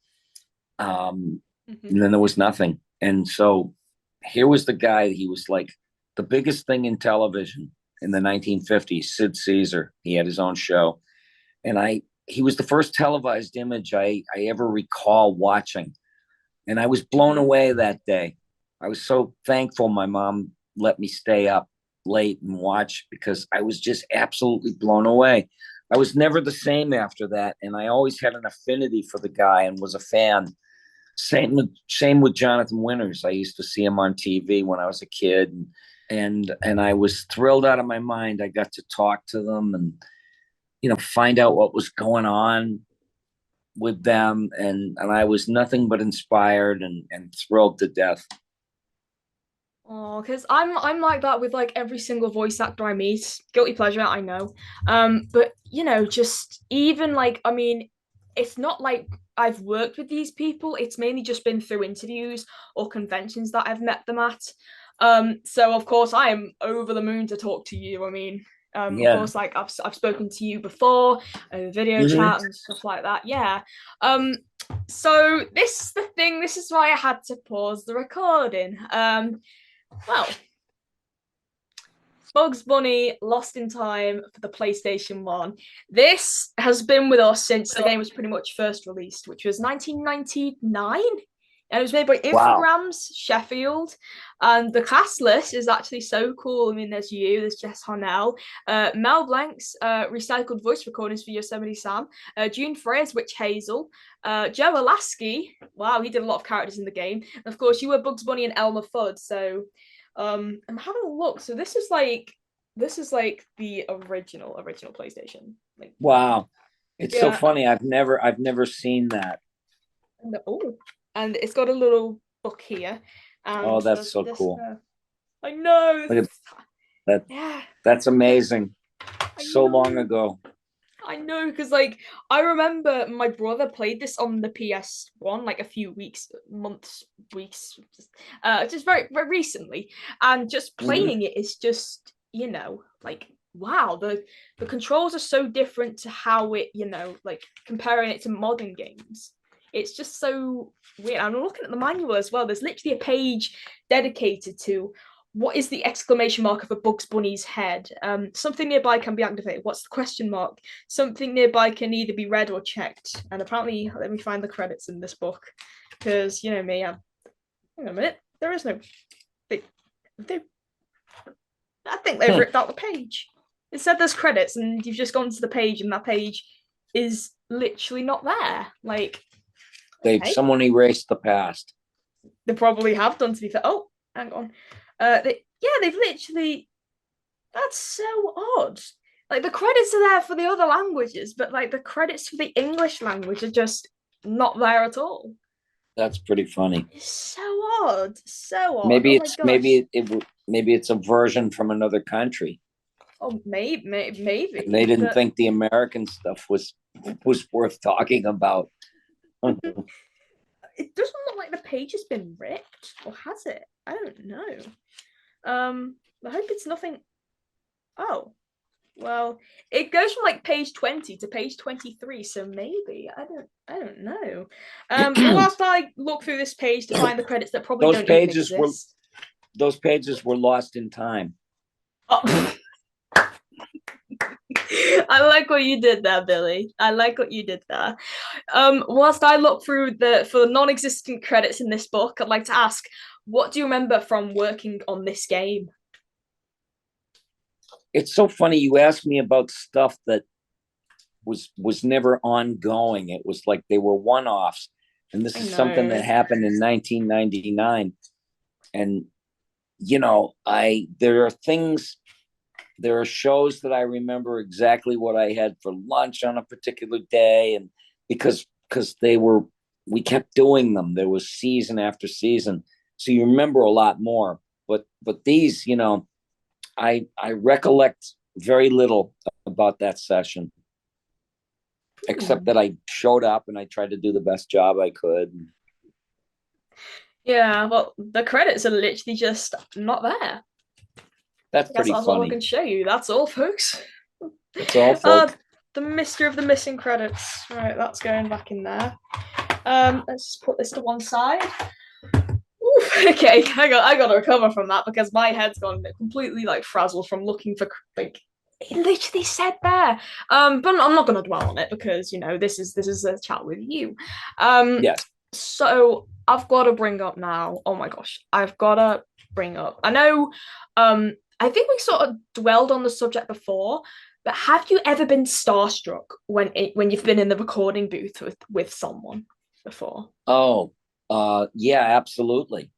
And then there was nothing. And so here was the guy. He was like the biggest thing in television in the 1950s, Sid Caesar. He had his own show. And he was the first televised image I ever recall watching. And I was blown away that day. I was so thankful my mom let me stay up late and watch, because I was just absolutely blown away. I was never the same after that. And I always had an affinity for the guy and was a fan. Same with Jonathan Winters. I used to see him on TV when I was a kid. And I was thrilled out of my mind. I got to talk to them and, find out what was going on with them. And I was nothing but inspired and thrilled to death. Oh, because I'm like that with like every single voice actor I meet. Guilty pleasure, I know. But you know, just even like I mean, it's not like I've worked with these people. It's mainly just been through interviews or conventions that I've met them at. So of course I am over the moon to talk to you. I mean, of Yeah. course, like I've spoken to you before over video Mhm. chat and stuff like that. Yeah. So this is the thing. This is why I had to pause the recording. Well, Bugs Bunny Lost in Time for the PlayStation 1. This has been with us since the game was pretty much first released, which was 1999. And it was made by Wow. Infogrames Sheffield. And the cast list is actually so cool. I mean, there's Jess Harnell, Mel Blanc's recycled voice recordings for Yosemite Sam, June Freya's Witch Hazel, Joe Alaskey. Wow, he did a lot of characters in the game. And of course, you were Bugs Bunny and Elmer Fudd. So I'm having a look. So this is like the original PlayStation. Like Wow. It's so yeah, funny. I've never seen that. oh, and it's got a little book here, Oh, and that's there's so this. cool. I know. Look at that. Yeah, That's amazing. I So long know. ago. I know because like I remember my brother played this on the PS1 like a few weeks, just very recently, and just Mhm. playing it is just like wow the controls are so different to how it like comparing it to modern games. It's just so weird. I'm looking at the manual as well. There's literally a page dedicated to what is the exclamation mark of a Bugs Bunny's head? Something nearby can be activated. What's the question mark? Something nearby can either be read or checked. And apparently, let me find the credits in this book. Because, you know me, hang on a minute. There is no. They, I think they've ripped out the page. It said there's credits, and you've just gone to the page, and that page is literally not there. Like, okay. Someone erased the past. They probably have done, to be fair. Oh, hang on. They've literally. That's so odd. Like the credits are there for the other languages, but like the credits for the English language are just not there at all. That's pretty funny. It's so odd. So odd. Maybe Oh my it's gosh. maybe it's a version from another country. Oh, maybe. And they didn't But think the American stuff was worth talking about. it doesn't look like the page has been ripped, or has it? I don't know. I hope it's nothing. Oh, well, it goes from like page 20 to page 23, so maybe. I don't know. But whilst I look through this page to find the credits that probably those don't even pages were exist. those pages were lost in time. Oh. I like what you did there, Billy. I like what you did there. Whilst I look through for the non-existent credits in this book, I'd like to ask, what do you remember from working on this game? It's so funny you asked me about stuff that was never ongoing. It was like they were one-offs. And this is something that happened in 1999. And there are shows that I remember exactly what I had for lunch on a particular day, and because we kept doing them. There was season after season, so you remember a lot more. But these, I recollect very little about that session, except that I showed up and I tried to do the best job I could. Yeah, well, the credits are literally just not there. That's pretty That's all I funny. can show you. That's all, folks. That's all, folks. The mystery of the missing credits. Right, that's going back in there. Let's just put this to one side. Okay, I got to recover from that because my head's gone completely like frazzled from looking for like it literally said there. But I'm not going to dwell on it because this is a chat with you. Yes. So I've got to bring up now. Oh my gosh, I've got to bring up. I know. I think we sort of dwelled on the subject before, but have you ever been starstruck when you've been in the recording booth with someone before? Oh, yeah, absolutely.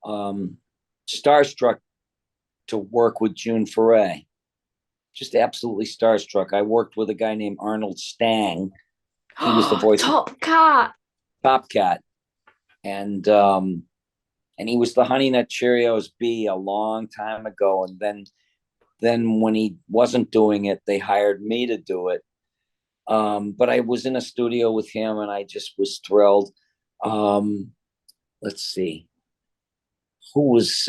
Starstruck to work with June Foray. Just absolutely starstruck. I worked with a guy named Arnold Stang. He was the voice Top Cat. of Top Cat. And and he was the Honey Nut Cheerios bee a long time ago. And then when he wasn't doing it, they hired me to do it. But I was in a studio with him, and I just was thrilled. Let's see, who was?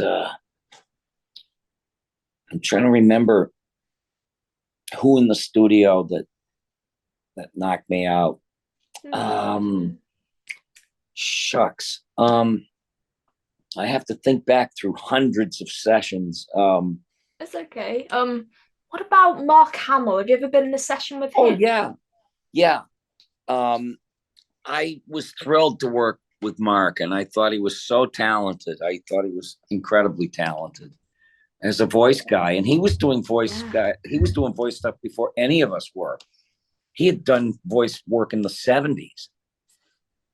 I'm trying to remember who in the studio that knocked me out. Shucks. I have to think back through hundreds of sessions. It's okay. What about Mark Hamill? Have you ever been in a session with him? Oh yeah. I was thrilled to work with Mark, and I thought he was so talented. I thought he was incredibly talented as a voice guy, and he was doing voice stuff before any of us were. He had done voice work in the 70s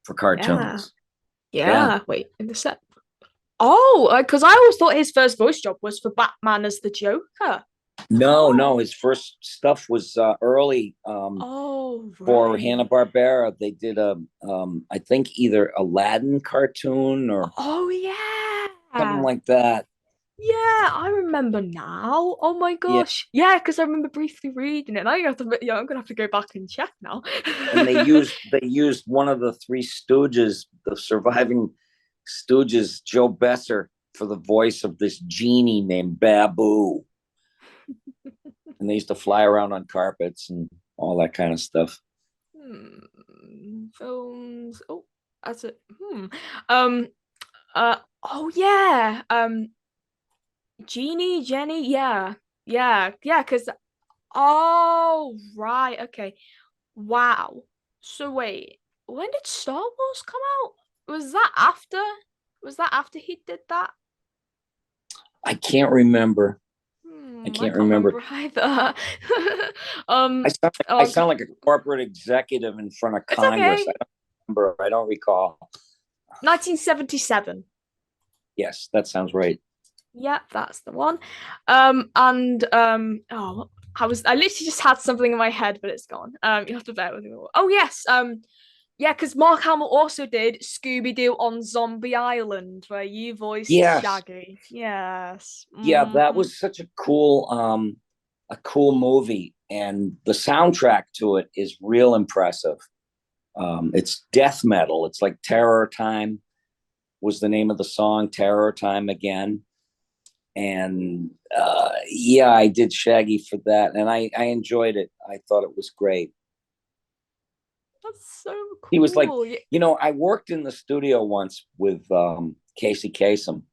for cartoons. Yeah. Wait, in the set. Oh, because I always thought his first voice job was for Batman as the Joker. No, his first stuff was early. For Right. Hanna-Barbera, they did I think either Aladdin cartoon or something like that. Yeah, I remember now. Oh my Yeah. gosh. Yeah, because I remember briefly reading it. Now you have to, I'm gonna have to go back and check now. And they used one of the three Stooges, the surviving Stooges, Joe Besser, for the voice of this genie named Babu. And they used to fly around on carpets and all that kind of stuff. Films. Oh, that's it. Oh yeah. Jenny. Yeah. Because. Oh right. Okay. Wow. So wait, when did Star Wars come out? Was that after? Was that after he did that? I can't remember. I can't remember either. I sound like a corporate executive in front of Congress. Okay. I don't remember. I don't recall. 1977. Yes, that sounds right. Yeah, that's the one. I literally just had something in my head, but it's gone. You have to bear with me. Oh yes. Yeah, because Mark Hamill also did Scooby-Doo on Zombie Island, where you voiced Shaggy. Yes. Yeah, that was such a cool movie, and the soundtrack to it is real impressive. It's death metal. It's like Terror Time was the name of the song, Terror Time Again. And I did Shaggy for that, and I enjoyed it. I thought it was great. That's so cool. He was like, I worked in the studio once with Casey Kasem,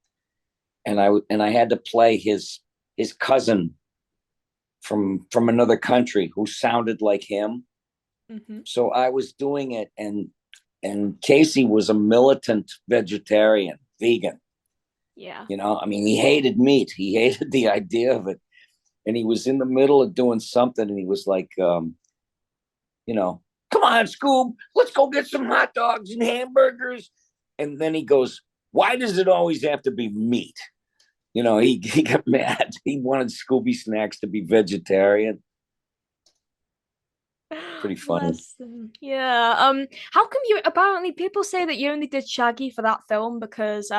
and I had to play his cousin from another country who sounded like him. Mm-hmm. So I was doing it, and Casey was a militant vegetarian, vegan. Yeah. He hated meat. He hated the idea of it. And he was in the middle of doing something, and he was like, come on, Scoob, let's go get some hot dogs and hamburgers. And then he goes, why does it always have to be meat? He got mad. He wanted Scooby Snacks to be vegetarian. Pretty funny. Yeah. How come apparently people say that you only did Shaggy for that film because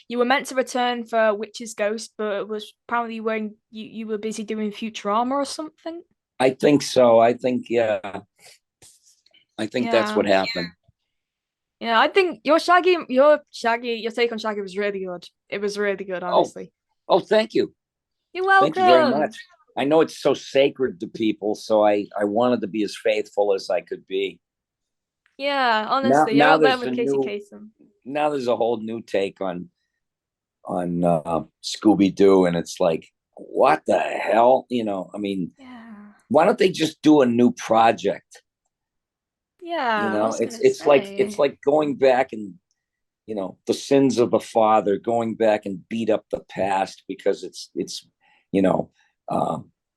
you were meant to return for Witch's Ghost, but it was apparently when you were busy doing Futurama or something? I think so. I think that's what happened. Yeah, I think your take on Shaggy was really good. It was really good, honestly. Oh, thank you. You're welcome. Thank you very much. I know it's so sacred to people, so I wanted to be as faithful as I could be. Yeah, honestly, you're up there with Casey Kasem. Now there's a whole new take on Scooby-Doo, and it's like, what the hell? Why don't they just do a new project? Yeah, it's like going back and the sins of the father, going back and beat up the past because it's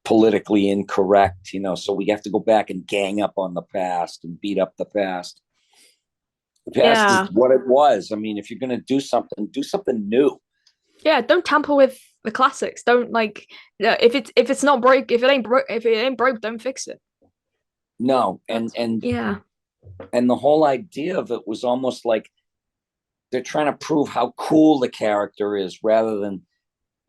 politically incorrect, so we have to go back and gang up on the past and beat up the past. The past is what it was. If you're going to do something new. Yeah, don't tamper with the classics. Don't if it's not broke, if it ain't broke, don't fix it. No, and the whole idea of it was almost like they're trying to prove how cool the character is rather than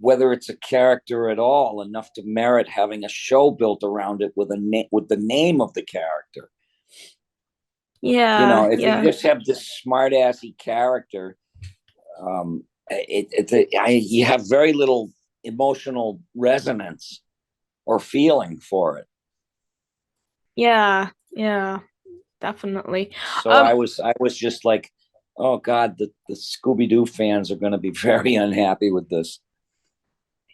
whether it's a character at all enough to merit having a show built around it with with the name of the character. Yeah, If yeah. you just have this smart assy character, you have very little emotional resonance or feeling for it. Yeah, definitely. So I was just like, oh God, the Scooby-Doo fans are going to be very unhappy with this.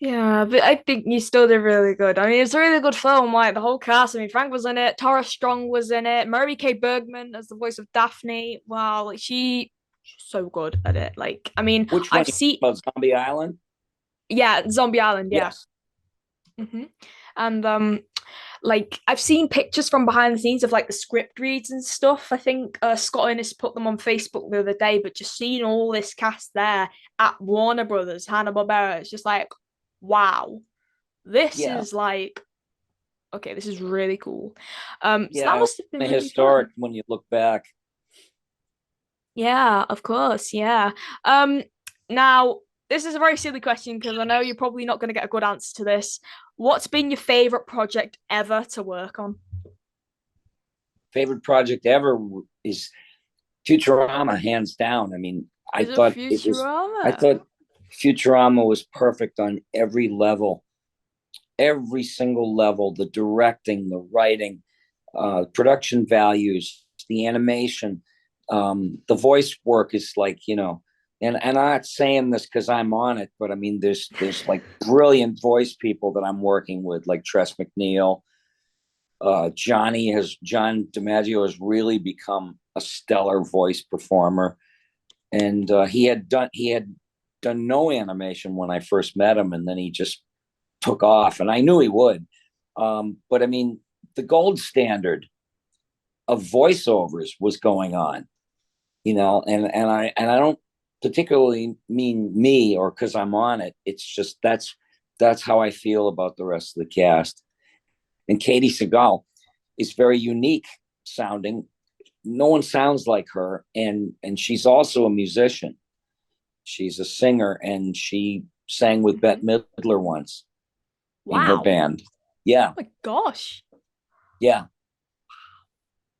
Yeah, but I think you still did really good. I mean, it's a really good film. Like the whole cast. I mean, Frank was in it. Tara Strong was in it. Mary Kay Bergman as the voice of Daphne. Wow, like she's so good at it. Like, I mean, Which one? I've seen. About Zombie Island? Yeah, Zombie Island. Yeah. Yes. And like I've seen pictures from behind the scenes of like the script reads and stuff. I think Scott Innes put them on Facebook the other day, but just seeing all this cast there at Warner Brothers, Hanna-Barbera, it's just like, wow, this is like, okay, this is really cool. So that must have been really historic fun. when you look back. Yeah, of course, yeah. Now this is a very silly question because I know you're probably not going to get a good answer to this. What's been your favorite project ever to work on? Favorite project ever is Futurama, hands down. I mean, I thought Futurama was perfect on every level, every single level. The directing, the writing, production values, the animation, the voice work is like, and I'm not saying this because I'm on it, but I mean, there's like brilliant voice people that I'm working with, like Tress MacNeille. John DiMaggio has really become a stellar voice performer, and he had done no animation when I first met him, and then he just took off, and I knew he would. But I mean, the gold standard of voiceovers was going on, and I don't particularly mean me or because I'm on it. It's just that's how I feel about the rest of the cast. And Katie Segal is very unique sounding. No one sounds like her, and she's also a musician. She's a singer, and she sang with Bette Midler once in her band. Yeah. Oh my gosh. Yeah.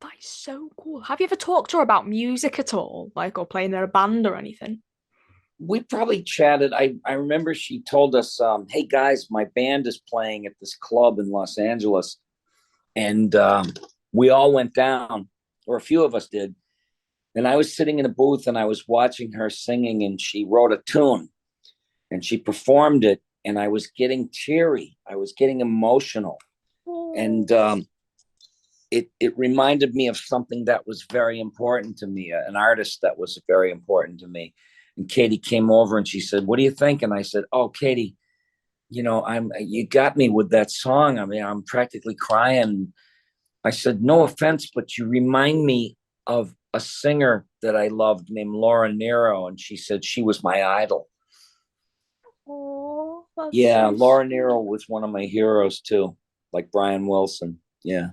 That is so cool. Have you ever talked to her about music at all, like, or playing in a band or anything? We probably chatted. I remember she told us, hey guys, my band is playing at this club in Los Angeles. And we all went down, or a few of us did. And I was sitting in a booth and I was watching her singing, and she wrote a tune and she performed it. And I was getting teary. I was getting emotional. And it reminded me of something that was very important to me, an artist that was very important to me. And Katie came over and she said, what do you think? And I said, oh, Katie, you got me with that song. I mean, I'm practically crying. I said, no offense, but you remind me of a singer that I loved named Laura Nyro. And she said she was my idol. Oh, yeah, so Laura Nyro was one of my heroes too, like Brian Wilson. Yeah.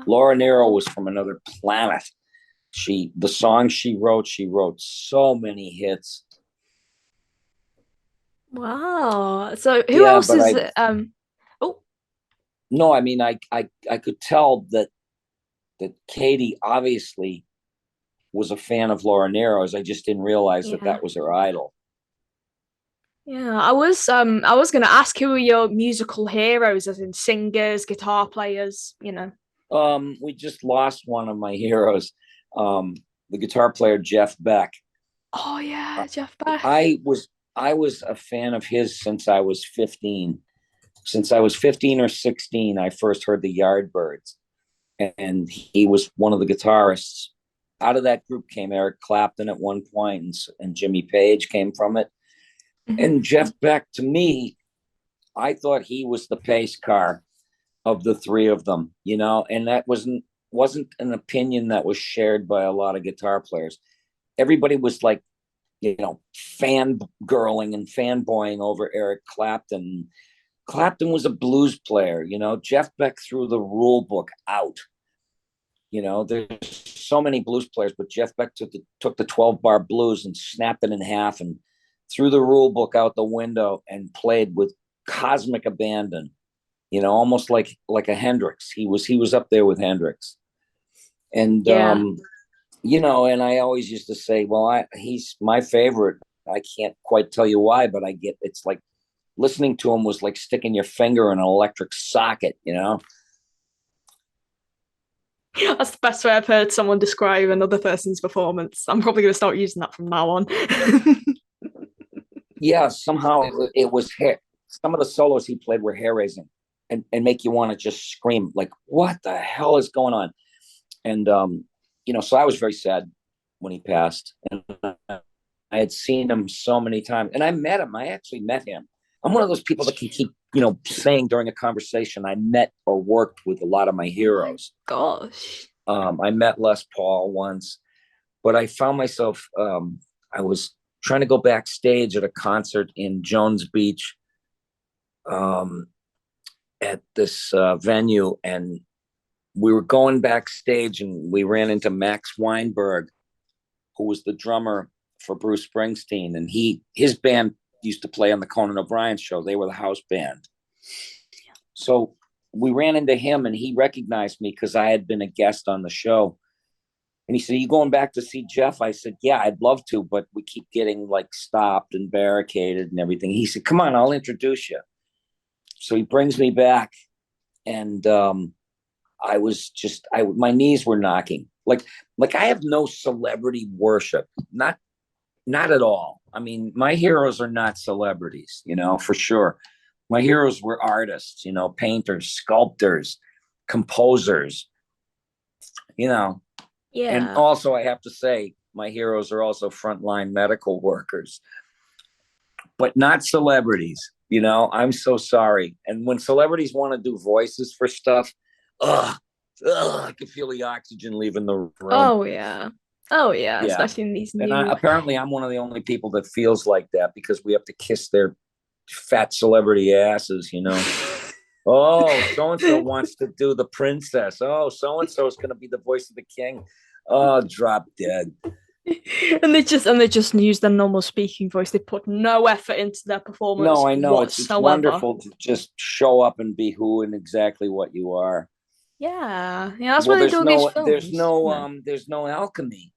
Laura Nyro was from another planet. The songs she wrote so many hits. Wow. So who else is No, I mean, I could tell that Katie obviously was a fan of Laura Nyro's. I just didn't realize that was her idol. Yeah, I was gonna ask who are your musical heroes, as in singers, guitar players, We just lost one of my heroes, the guitar player Jeff Beck. Oh yeah, Jeff Beck. I was a fan of his since I was 15. Since I was 15 or 16, I first heard the Yardbirds, and he was one of the guitarists. Out of that group came Eric Clapton at one point, and Jimmy Page came from it. And Jeff Beck, to me, I thought he was the pace car of the three of them, and that wasn't an opinion that was shared by a lot of guitar players. Everybody was like, fangirling and fanboying over Eric Clapton. Clapton was a blues player, Jeff Beck threw the rule book out. There's so many blues players, but Jeff Beck took the 12-bar blues and snapped it in half and threw the rule book out the window and played with cosmic abandon, almost like a Hendrix. He was up there with Hendrix. And and I always used to say, well, he's my favorite. I can't quite tell you why, but it's like listening to him was like sticking your finger in an electric socket, That's the best way I've heard someone describe another person's performance. I'm probably going to start using that from now on. Yeah, somehow it was hair. Some of the solos he played were hair raising and make you want to just scream, like, what the hell is going on? And, so I was very sad when he passed. And I had seen him so many times, and I met him. I actually met him. I'm one of those people that can keep, saying during a conversation, I met or worked with a lot of my heroes. Gosh. I met Les Paul once, but I found myself, I was trying to go backstage at a concert in Jones Beach at this venue, and we were going backstage and we ran into Max Weinberg, who was the drummer for Bruce Springsteen, and his band used to play on the Conan O'Brien show. They were the house band. So we ran into him and he recognized me because I had been a guest on the show. And he said, "Are you going back to see Jeff?" I said, "Yeah, I'd love to, but we keep getting like stopped and barricaded and everything." He said, "Come on, I'll introduce you." So he brings me back, and my knees were knocking. Like I have no celebrity worship, not at all. I mean, my heroes are not celebrities, for sure. My heroes were artists, painters, sculptors, composers, Yeah. And also, I have to say, my heroes are also frontline medical workers, but not celebrities. I'm so sorry. And when celebrities want to do voices for stuff, I can feel the oxygen leaving the room. Oh yeah. Especially in these new. And apparently, I'm one of the only people that feels like that because we have to kiss their fat celebrity asses. Oh, so and so wants to do the princess. Oh, so and so is going to be the voice of the king. Oh, drop dead. And they just use their normal speaking voice. They put no effort into their performance. No, I know whatsoever. it's wonderful to just show up and be who and exactly what you are. Yeah, that's what they do in these films. There's no alchemy.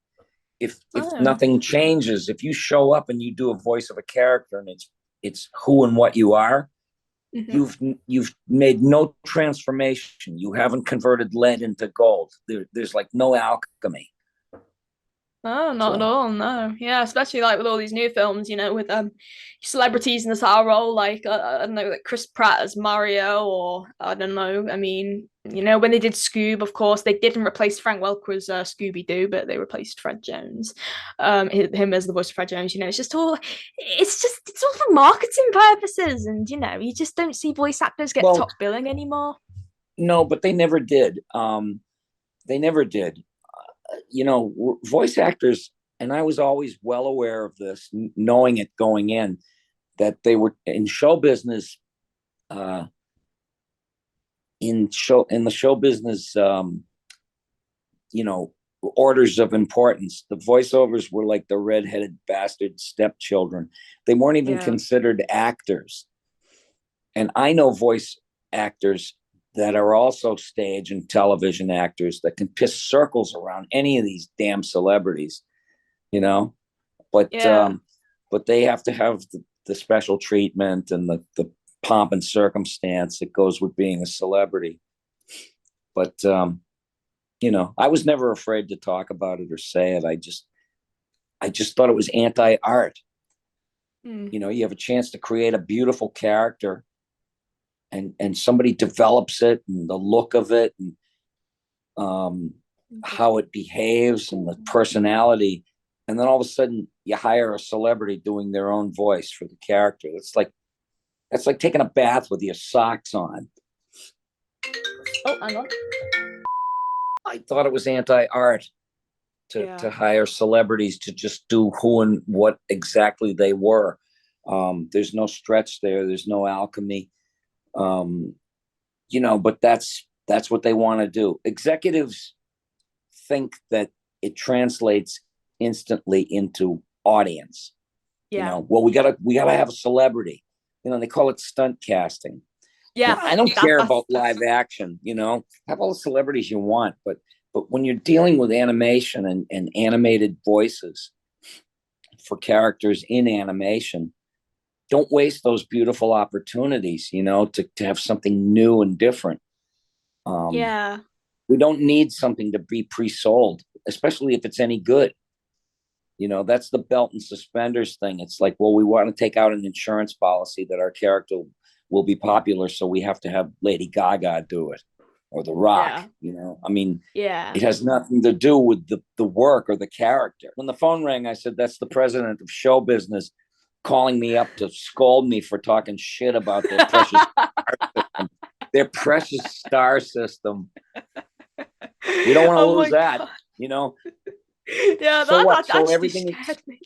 If nothing changes, if you show up and you do a voice of a character and it's who and what you are, you've made no transformation. You haven't converted lead into gold. There's like no alchemy. No, not at all. No, yeah, especially like with all these new films, with celebrities in the title role, like I don't know, like Chris Pratt as Mario, or I don't know. I mean, when they did Scoob, of course, they didn't replace Frank Welker as Scooby-Doo, but they replaced Fred Jones, him as the voice of Fred Jones. It's all for marketing purposes, and you just don't see voice actors get top billing anymore. No, but they never did. They never did. Voice actors, and I was always well aware of this, knowing it going in, that they were in show business, in the show business, orders of importance. The voiceovers were like the redheaded bastard stepchildren. They weren't even considered actors. And I know voice actors that are also stage and television actors that can piss circles around any of these damn celebrities, but they have to have the special treatment and the pomp and circumstance that goes with being a celebrity. But, I was never afraid to talk about it or say it. I just thought it was anti-art. You have a chance to create a beautiful character, and somebody develops it and the look of it and how it behaves and the personality. And then all of a sudden you hire a celebrity doing their own voice for the character. That's like taking a bath with your socks on. Oh, hang on. I thought it was anti-art to hire celebrities to just do who and what exactly they were. There's no stretch there. There's no alchemy. But that's what they want to do. Executives think that it translates instantly into audience. Yeah. You know, well, we gotta have a celebrity. You know, they call it stunt casting. Yeah. Now, I don't care about live action. You know, have all the celebrities you want, but when you're dealing with animation and animated voices for characters in animation, don't waste those beautiful opportunities, you know, to have something new and different. Yeah. We don't need something to be pre-sold, especially if it's any good. You know, that's the belt and suspenders thing. It's like, well, we want to take out an insurance policy that our character will be popular, so we have to have Lady Gaga do it, or The Rock. Yeah. You know, I mean, Yeah. it has nothing to do with the work or the character. When the phone rang, I said, that's the president of show business calling me up to scold me for talking shit about their precious their precious star system. We don't want to lose that, God. you know. Yeah, so what? That So everything.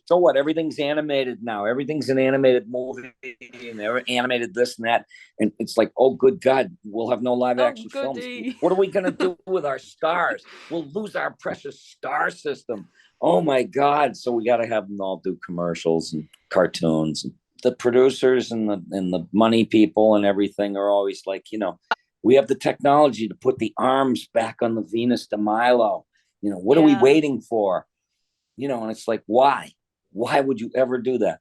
So what? Everything's animated now. Everything's an animated movie, and they're animated this and that. And it's like, oh, good God, we'll have no live action films. What are we gonna do with our stars? We'll lose our precious star system. Oh my God! So we got to have them all do commercials and cartoons. And the producers and the money people and everything are always like, you know, we have the technology to put the arms back on the Venus de Milo. You know, what are we waiting for? You know, and it's like, why? Why would you ever do that?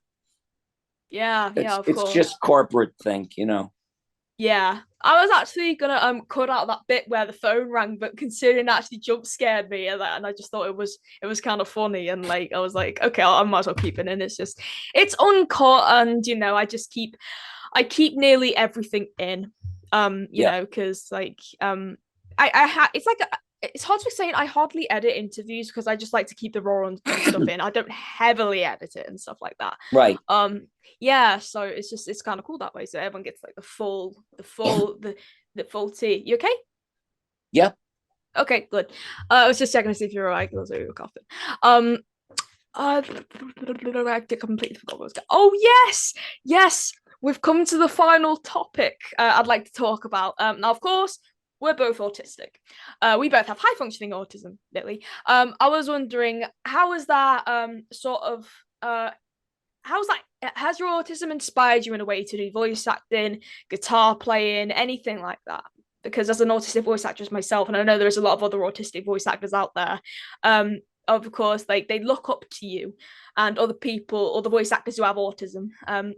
Yeah, of course. It's just corporate think, you know. Yeah. I was actually gonna cut out that bit where the phone rang, but considering it actually jump scared me and I just thought it was kind of funny, and like I was like, okay, I might as well keep it in. It's uncut, and you know, I keep nearly everything in. You know, because like it's like it's hard to explain. I hardly edit interviews because I just like to keep the raw and stuff in. I don't heavily edit it and stuff like that. Right. Yeah. So it's kind of cool that way. So everyone gets like the full tea. You okay? Yeah. Okay, good. I was just checking to see if you're alright because you were coughing. I completely forgot what I was going. Oh yes. We've come to the final topic I'd like to talk about. Now, of course, we're both autistic. We both have high-functioning autism, Lily. I was wondering, how is that has your autism inspired you in a way to do voice acting, guitar playing, anything like that? Because as an autistic voice actress myself, and I know there's a lot of other autistic voice actors out there, of course, like they look up to you and other people or the voice actors who have autism.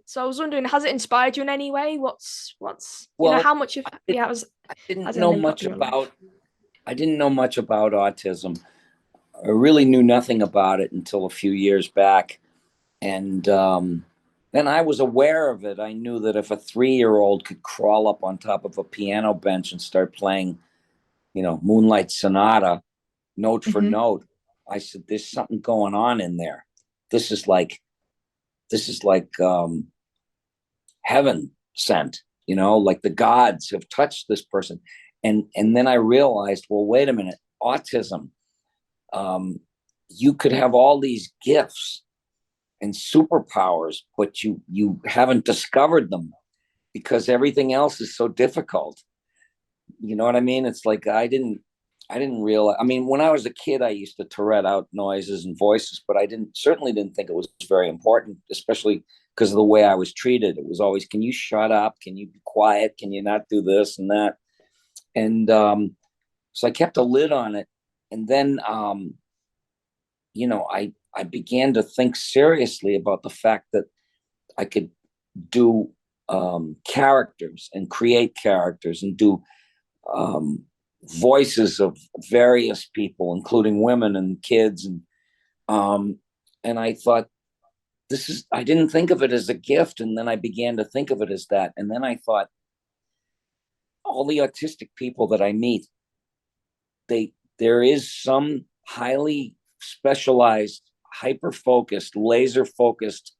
So I was wondering, has it inspired you in any way? What's you know, how much of I didn't know much about autism. I really knew nothing about it until a few years back, and then I was aware of it. I knew that if a 3-year-old could crawl up on top of a piano bench and start playing, you know, Moonlight Sonata, note for note, I said, there's something going on in there. This is like heaven sent, you know, like the gods have touched this person. And then I realized, well, wait a minute, autism, you could have all these gifts and superpowers, but you haven't discovered them because everything else is so difficult. You know what I mean? It's like I didn't realize. I mean, when I was a kid, I used to Tourette out noises and voices, but I certainly didn't think it was very important, especially because of the way I was treated. It was always, can you shut up? Can you be quiet? Can you not do this and that? And so I kept a lid on it. And then, you know, I began to think seriously about the fact that I could do characters and create characters and do voices of various people, including women and kids. And I thought, I didn't think of it as a gift. And then I began to think of it as that. And then I thought, all the autistic people that I meet, there is some highly specialized, hyper-focused, laser-focused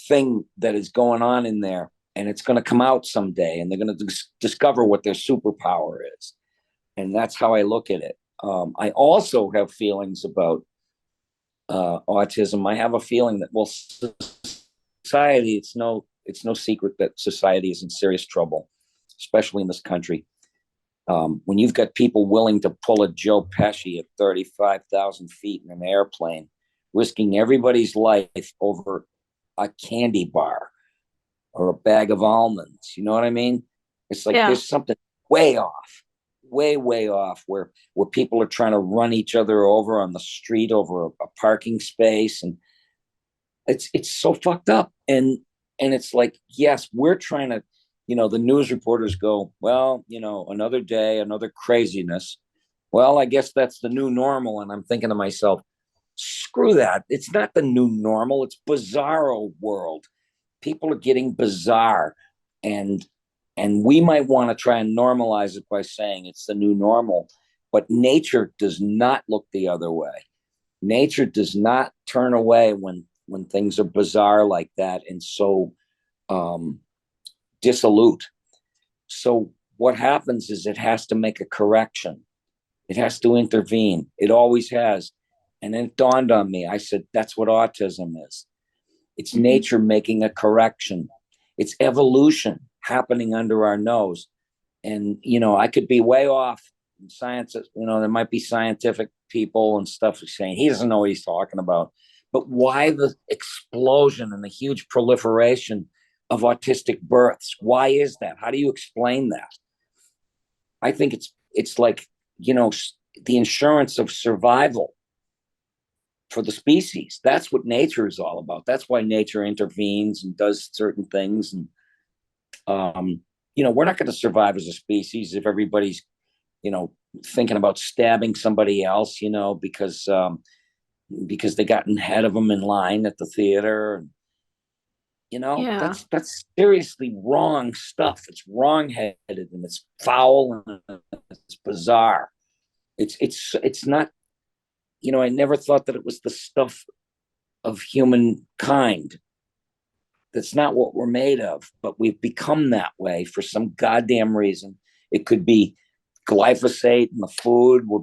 thing that is going on in there. And it's going to come out someday, and they're going to discover what their superpower is. And that's how I look at it. I also have feelings about autism. I have a feeling that, well, society, it's no secret that society is in serious trouble, especially in this country. When you've got people willing to pull a Joe Pesci at 35,000 feet in an airplane, risking everybody's life over a candy bar or a bag of almonds, you know what I mean? It's like there's something way off, way off, where people are trying to run each other over on the street over a parking space, and it's so fucked up. And it's like, yes, we're trying to, the news reporters go, well, another day, another craziness. Well, I guess that's the new normal. And I'm thinking to myself, screw that. It's not the new normal. It's bizarro world. People are getting bizarre. And we might want to try and normalize it by saying it's the new normal. But nature does not look the other way. Nature does not turn away when things are bizarre like that and so dissolute. So what happens is it has to make a correction. It has to intervene. It always has. And then it dawned on me. I said, that's what autism is. It's nature making a correction. It's evolution happening under our nose. And, I could be way off. Science, there might be scientific people and stuff saying he doesn't know what he's talking about. But why the explosion and the huge proliferation of autistic births? Why is that? How do you explain that? I think it's like, the insurance of survival for the species. That's what nature is all about. That's why nature intervenes and does certain things. And, we're not going to survive as a species if everybody's, thinking about stabbing somebody else, because they got ahead of them in line at the theater. That's seriously wrong stuff. It's wrong-headed and it's foul and it's bizarre. It's not, I never thought that it was the stuff of humankind. That's not what we're made of, but we've become that way for some goddamn reason. It could be glyphosate in the food. We're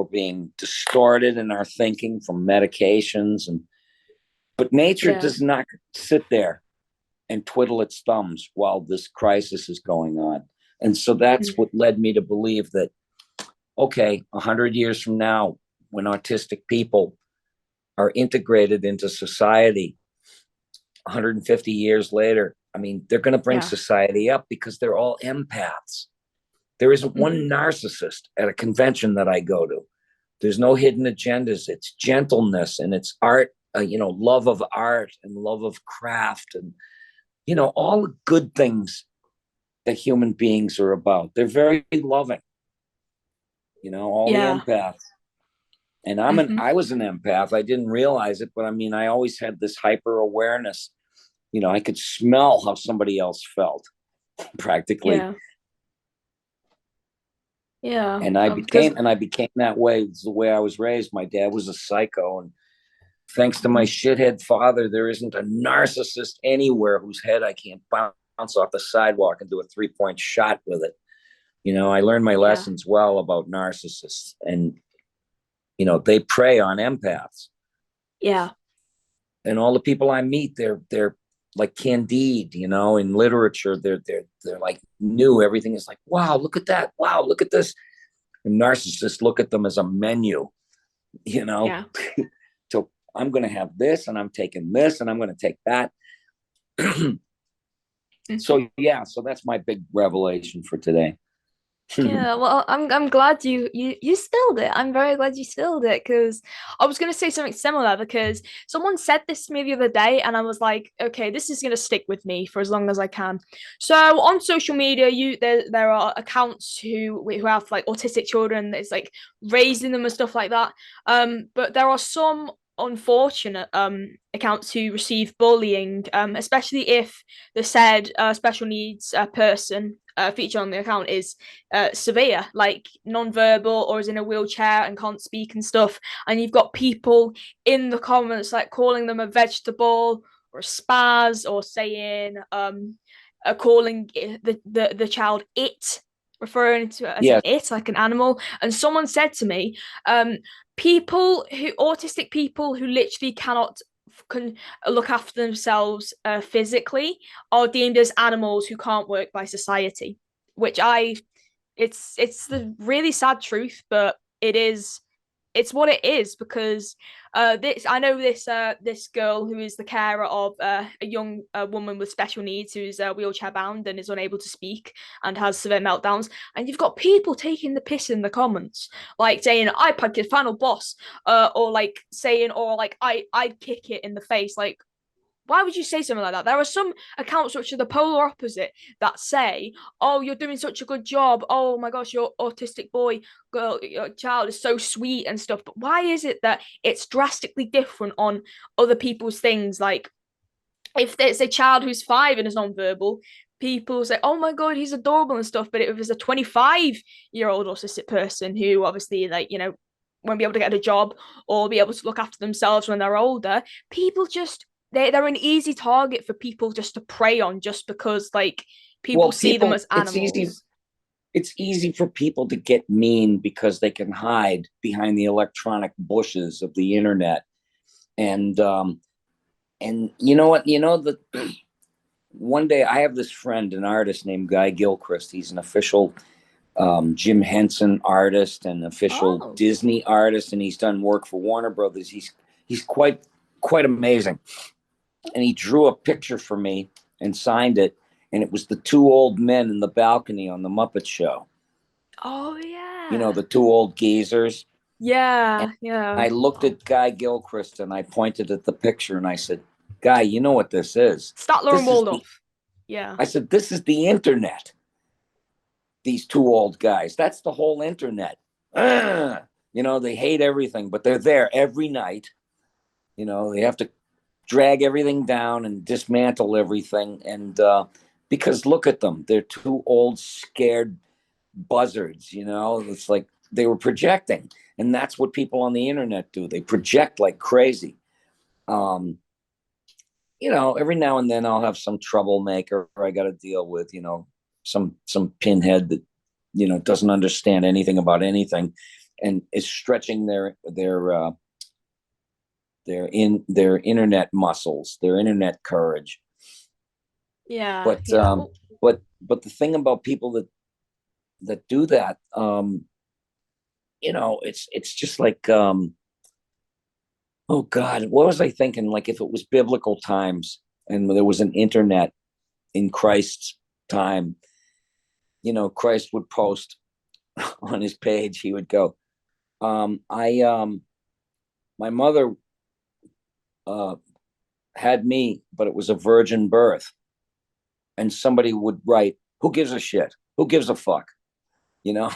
being distorted in our thinking from medications, but nature does not sit there and twiddle its thumbs while this crisis is going on. And so that's what led me to believe that, okay, 100 years from now, when autistic people are integrated into society, 150 years later, they're going to bring society up because they're all empaths. There isn't one narcissist at a convention that I go to. There's no hidden agendas. It's gentleness and it's art, love of art and love of craft and, all the good things that human beings are about. They're very loving, all the empaths. And I was an empath. I didn't realize it, but I always had this hyper awareness. I could smell how somebody else felt practically. Yeah. And I became that way. It's the way I was raised. My dad was a psycho, and thanks to my shithead father, there isn't a narcissist anywhere whose head I can't bounce off the sidewalk and do a 3-point shot with it. I learned my lessons well about narcissists, and they prey on empaths. Yeah. And all the people I meet, they're like Candide, in literature, they're like new. Everything is like, wow, look at that. Wow, look at this. And narcissists look at them as a menu, So I'm going to have this and I'm taking this and I'm going to take that. So that's my big revelation for today. Yeah, well, I'm glad you spilled it. I'm very glad you spilled it, because I was going to say something similar, because someone said this to me the other day and I was like, okay, this is going to stick with me for as long as I can. So on social media, there are accounts who have like autistic children. It's like raising them and stuff like that. But there are some unfortunate accounts who receive bullying, especially if the said special needs person featured on the account is severe, like non-verbal or is in a wheelchair and can't speak and stuff. And you've got people in the comments like calling them a vegetable or a spaz, or saying calling the child it, referring to it as it, like an animal. And someone said to me, autistic people who literally cannot look after themselves physically are deemed as animals who can't work by society, which I It's the really sad truth, but it's what it is, because this I know this girl who is the carer of a young woman with special needs, who's wheelchair bound and is unable to speak and has severe meltdowns, and you've got people taking the piss in the comments, like saying iPad kid final boss, or like saying, or like I'd kick it in the face. Like, why would you say something like that? There are some accounts which are the polar opposite that say, "Oh, you're doing such a good job. Oh my gosh, your autistic boy, girl, your child is so sweet and stuff." But why is it that it's drastically different on other people's things? Like, if it's a child who's 5 and is nonverbal, people say, "Oh my god, he's adorable" and stuff. But if it's a 25-year-old autistic person who obviously, like, won't be able to get a job or be able to look after themselves when they're older, people just they're an easy target for people just to prey on, just because like people see them as animals. It's easy for people to get mean because they can hide behind the electronic bushes of the internet. And you know what? One day I have this friend, an artist named Guy Gilchrist. He's an official Jim Henson artist and official Disney artist, and he's done work for Warner Brothers. He's quite amazing. And he drew a picture for me and signed it, and it was the 2 old men in the balcony on the Muppet Show. Oh yeah. The 2 old geezers. Yeah, and yeah. I looked at Guy Gilchrist and I pointed at the picture and I said, "Guy, you know what this is? Statler and Waldorf." Yeah. I said, "This is the internet. These 2 old guys. That's the whole internet." They hate everything, but they're there every night. They have to drag everything down and dismantle everything. And because look at them, they're 2 old, scared buzzards. It's like they were projecting. And that's what people on the internet do. They project like crazy. Every now and then I'll have some troublemaker I got to deal with, some pinhead that, doesn't understand anything about anything and is stretching their internet muscles, their internet courage. Yeah. But the thing about people that do that, it's just like, oh God, what was I thinking? Like, if it was biblical times and there was an internet in Christ's time, Christ would post on his page, he would go, my mother had me, but it was a virgin birth. And somebody would write, "Who gives a shit? Who gives a fuck?" Yeah.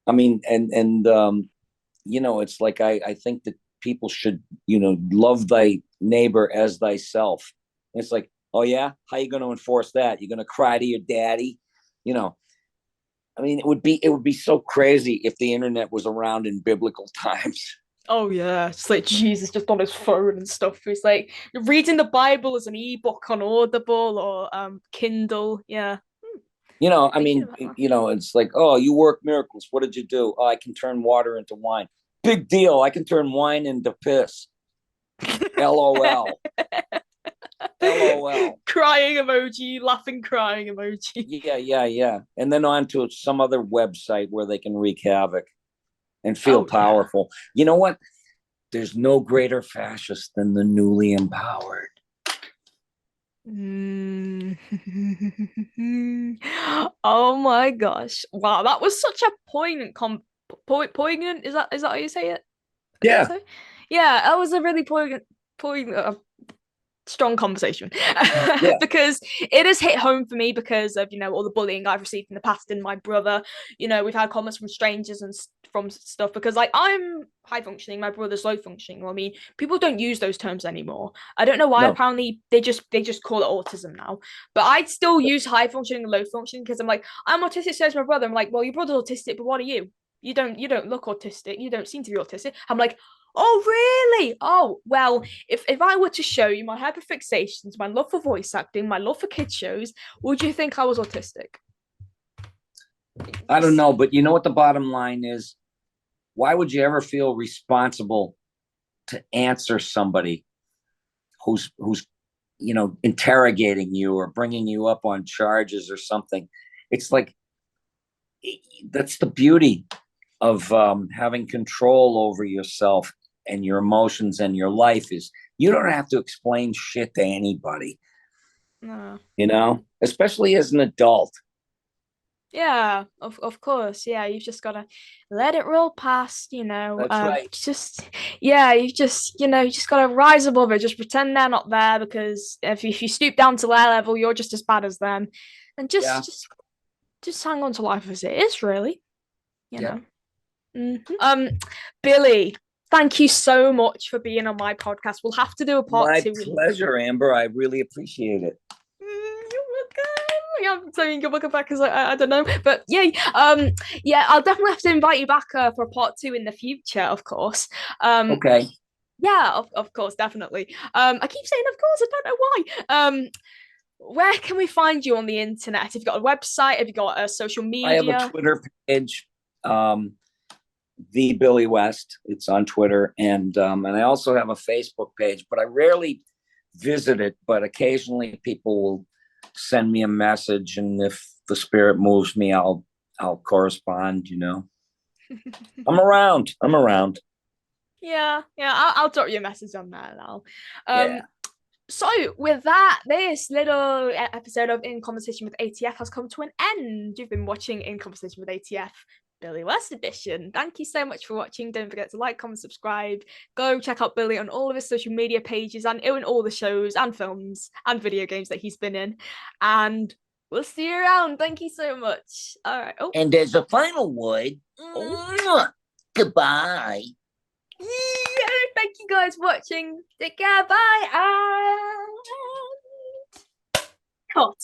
I mean, and it's like, I think that people should, love thy neighbor as thyself. And it's like, oh yeah, how are you going to enforce that? You're going to cry to your daddy? I mean, it would be so crazy if the internet was around in biblical times. Oh yeah, it's like Jesus just on his phone and stuff. He's like reading the Bible as an ebook on Audible or Kindle. Yeah. I mean, it's like, oh, you work miracles. What did you do? Oh, I can turn water into wine. Big deal. I can turn wine into piss. LOL. LOL. Crying emoji, laughing crying emoji. Yeah. And then on to some other website where they can wreak havoc and feel powerful. Yeah. You know what? There's no greater fascist than the newly empowered. Oh my gosh. Wow, that was such a poignant poignant, is that how you say it? Yeah. Yeah, that was a really poignant strong conversation. Yeah. Because it has hit home for me because of all the bullying I've received in the past, and my brother, we've had comments from strangers and from stuff, because like I'm high functioning, my brother's low functioning. I mean, people don't use those terms anymore. I don't know why. No. Apparently they just call it autism now, but I'd still use high functioning and low functioning, because I'm like, I'm autistic, says my brother. I'm like, well, your brother's autistic, but what are you? You don't look autistic, you don't seem to be autistic. I'm like, oh really? Oh well, if I were to show you my hyperfixations, my love for voice acting, my love for kids shows, would you think I was autistic? I don't know, but you know what the bottom line is? Why would you ever feel responsible to answer somebody who's interrogating you or bringing you up on charges or something? it's like that's the beauty of having control over yourself and your emotions and your life is you don't have to explain shit to anybody. No. You know, especially as an adult. Yeah, of course. Yeah, you've just got to let it roll past, That's right. Just, yeah, you just got to rise above it. Just pretend they're not there, because if you stoop down to their level, you're just as bad as them. And just hang on to life as it is, really. You know. Mm-hmm. Billy, thank you so much for being on my podcast. We'll have to do a part My 2. pleasure, Amber. I really appreciate it. You're welcome. Yeah, I'm saying you're welcome back because I don't know, but yeah, I'll definitely have to invite you back for a part 2 in the future, of course. Okay. Yeah, of course, definitely. I keep saying, of course, I don't know why. Where can we find you on the internet? Have you got a website? Have you got a social media? I have a Twitter page, the Billy West. It's on Twitter, and I also have a Facebook page, but I rarely visit it. But occasionally, people will send me a message, and if the spirit moves me, I'll correspond. You know, I'm around. Yeah, I'll drop you a message on there now. Yeah. So with that, this little episode of In Conversation with ATF has come to an end. You've been watching In Conversation with ATF, Billy West edition. Thank you so much for watching. Don't forget to like, comment, subscribe. Go check out Billy on all of his social media pages and in all the shows and films and video games that he's been in. And we'll see you around. Thank you so much. All right. Oh. And as a final word, goodbye. Thank you guys for watching. Take care. Bye. And cut.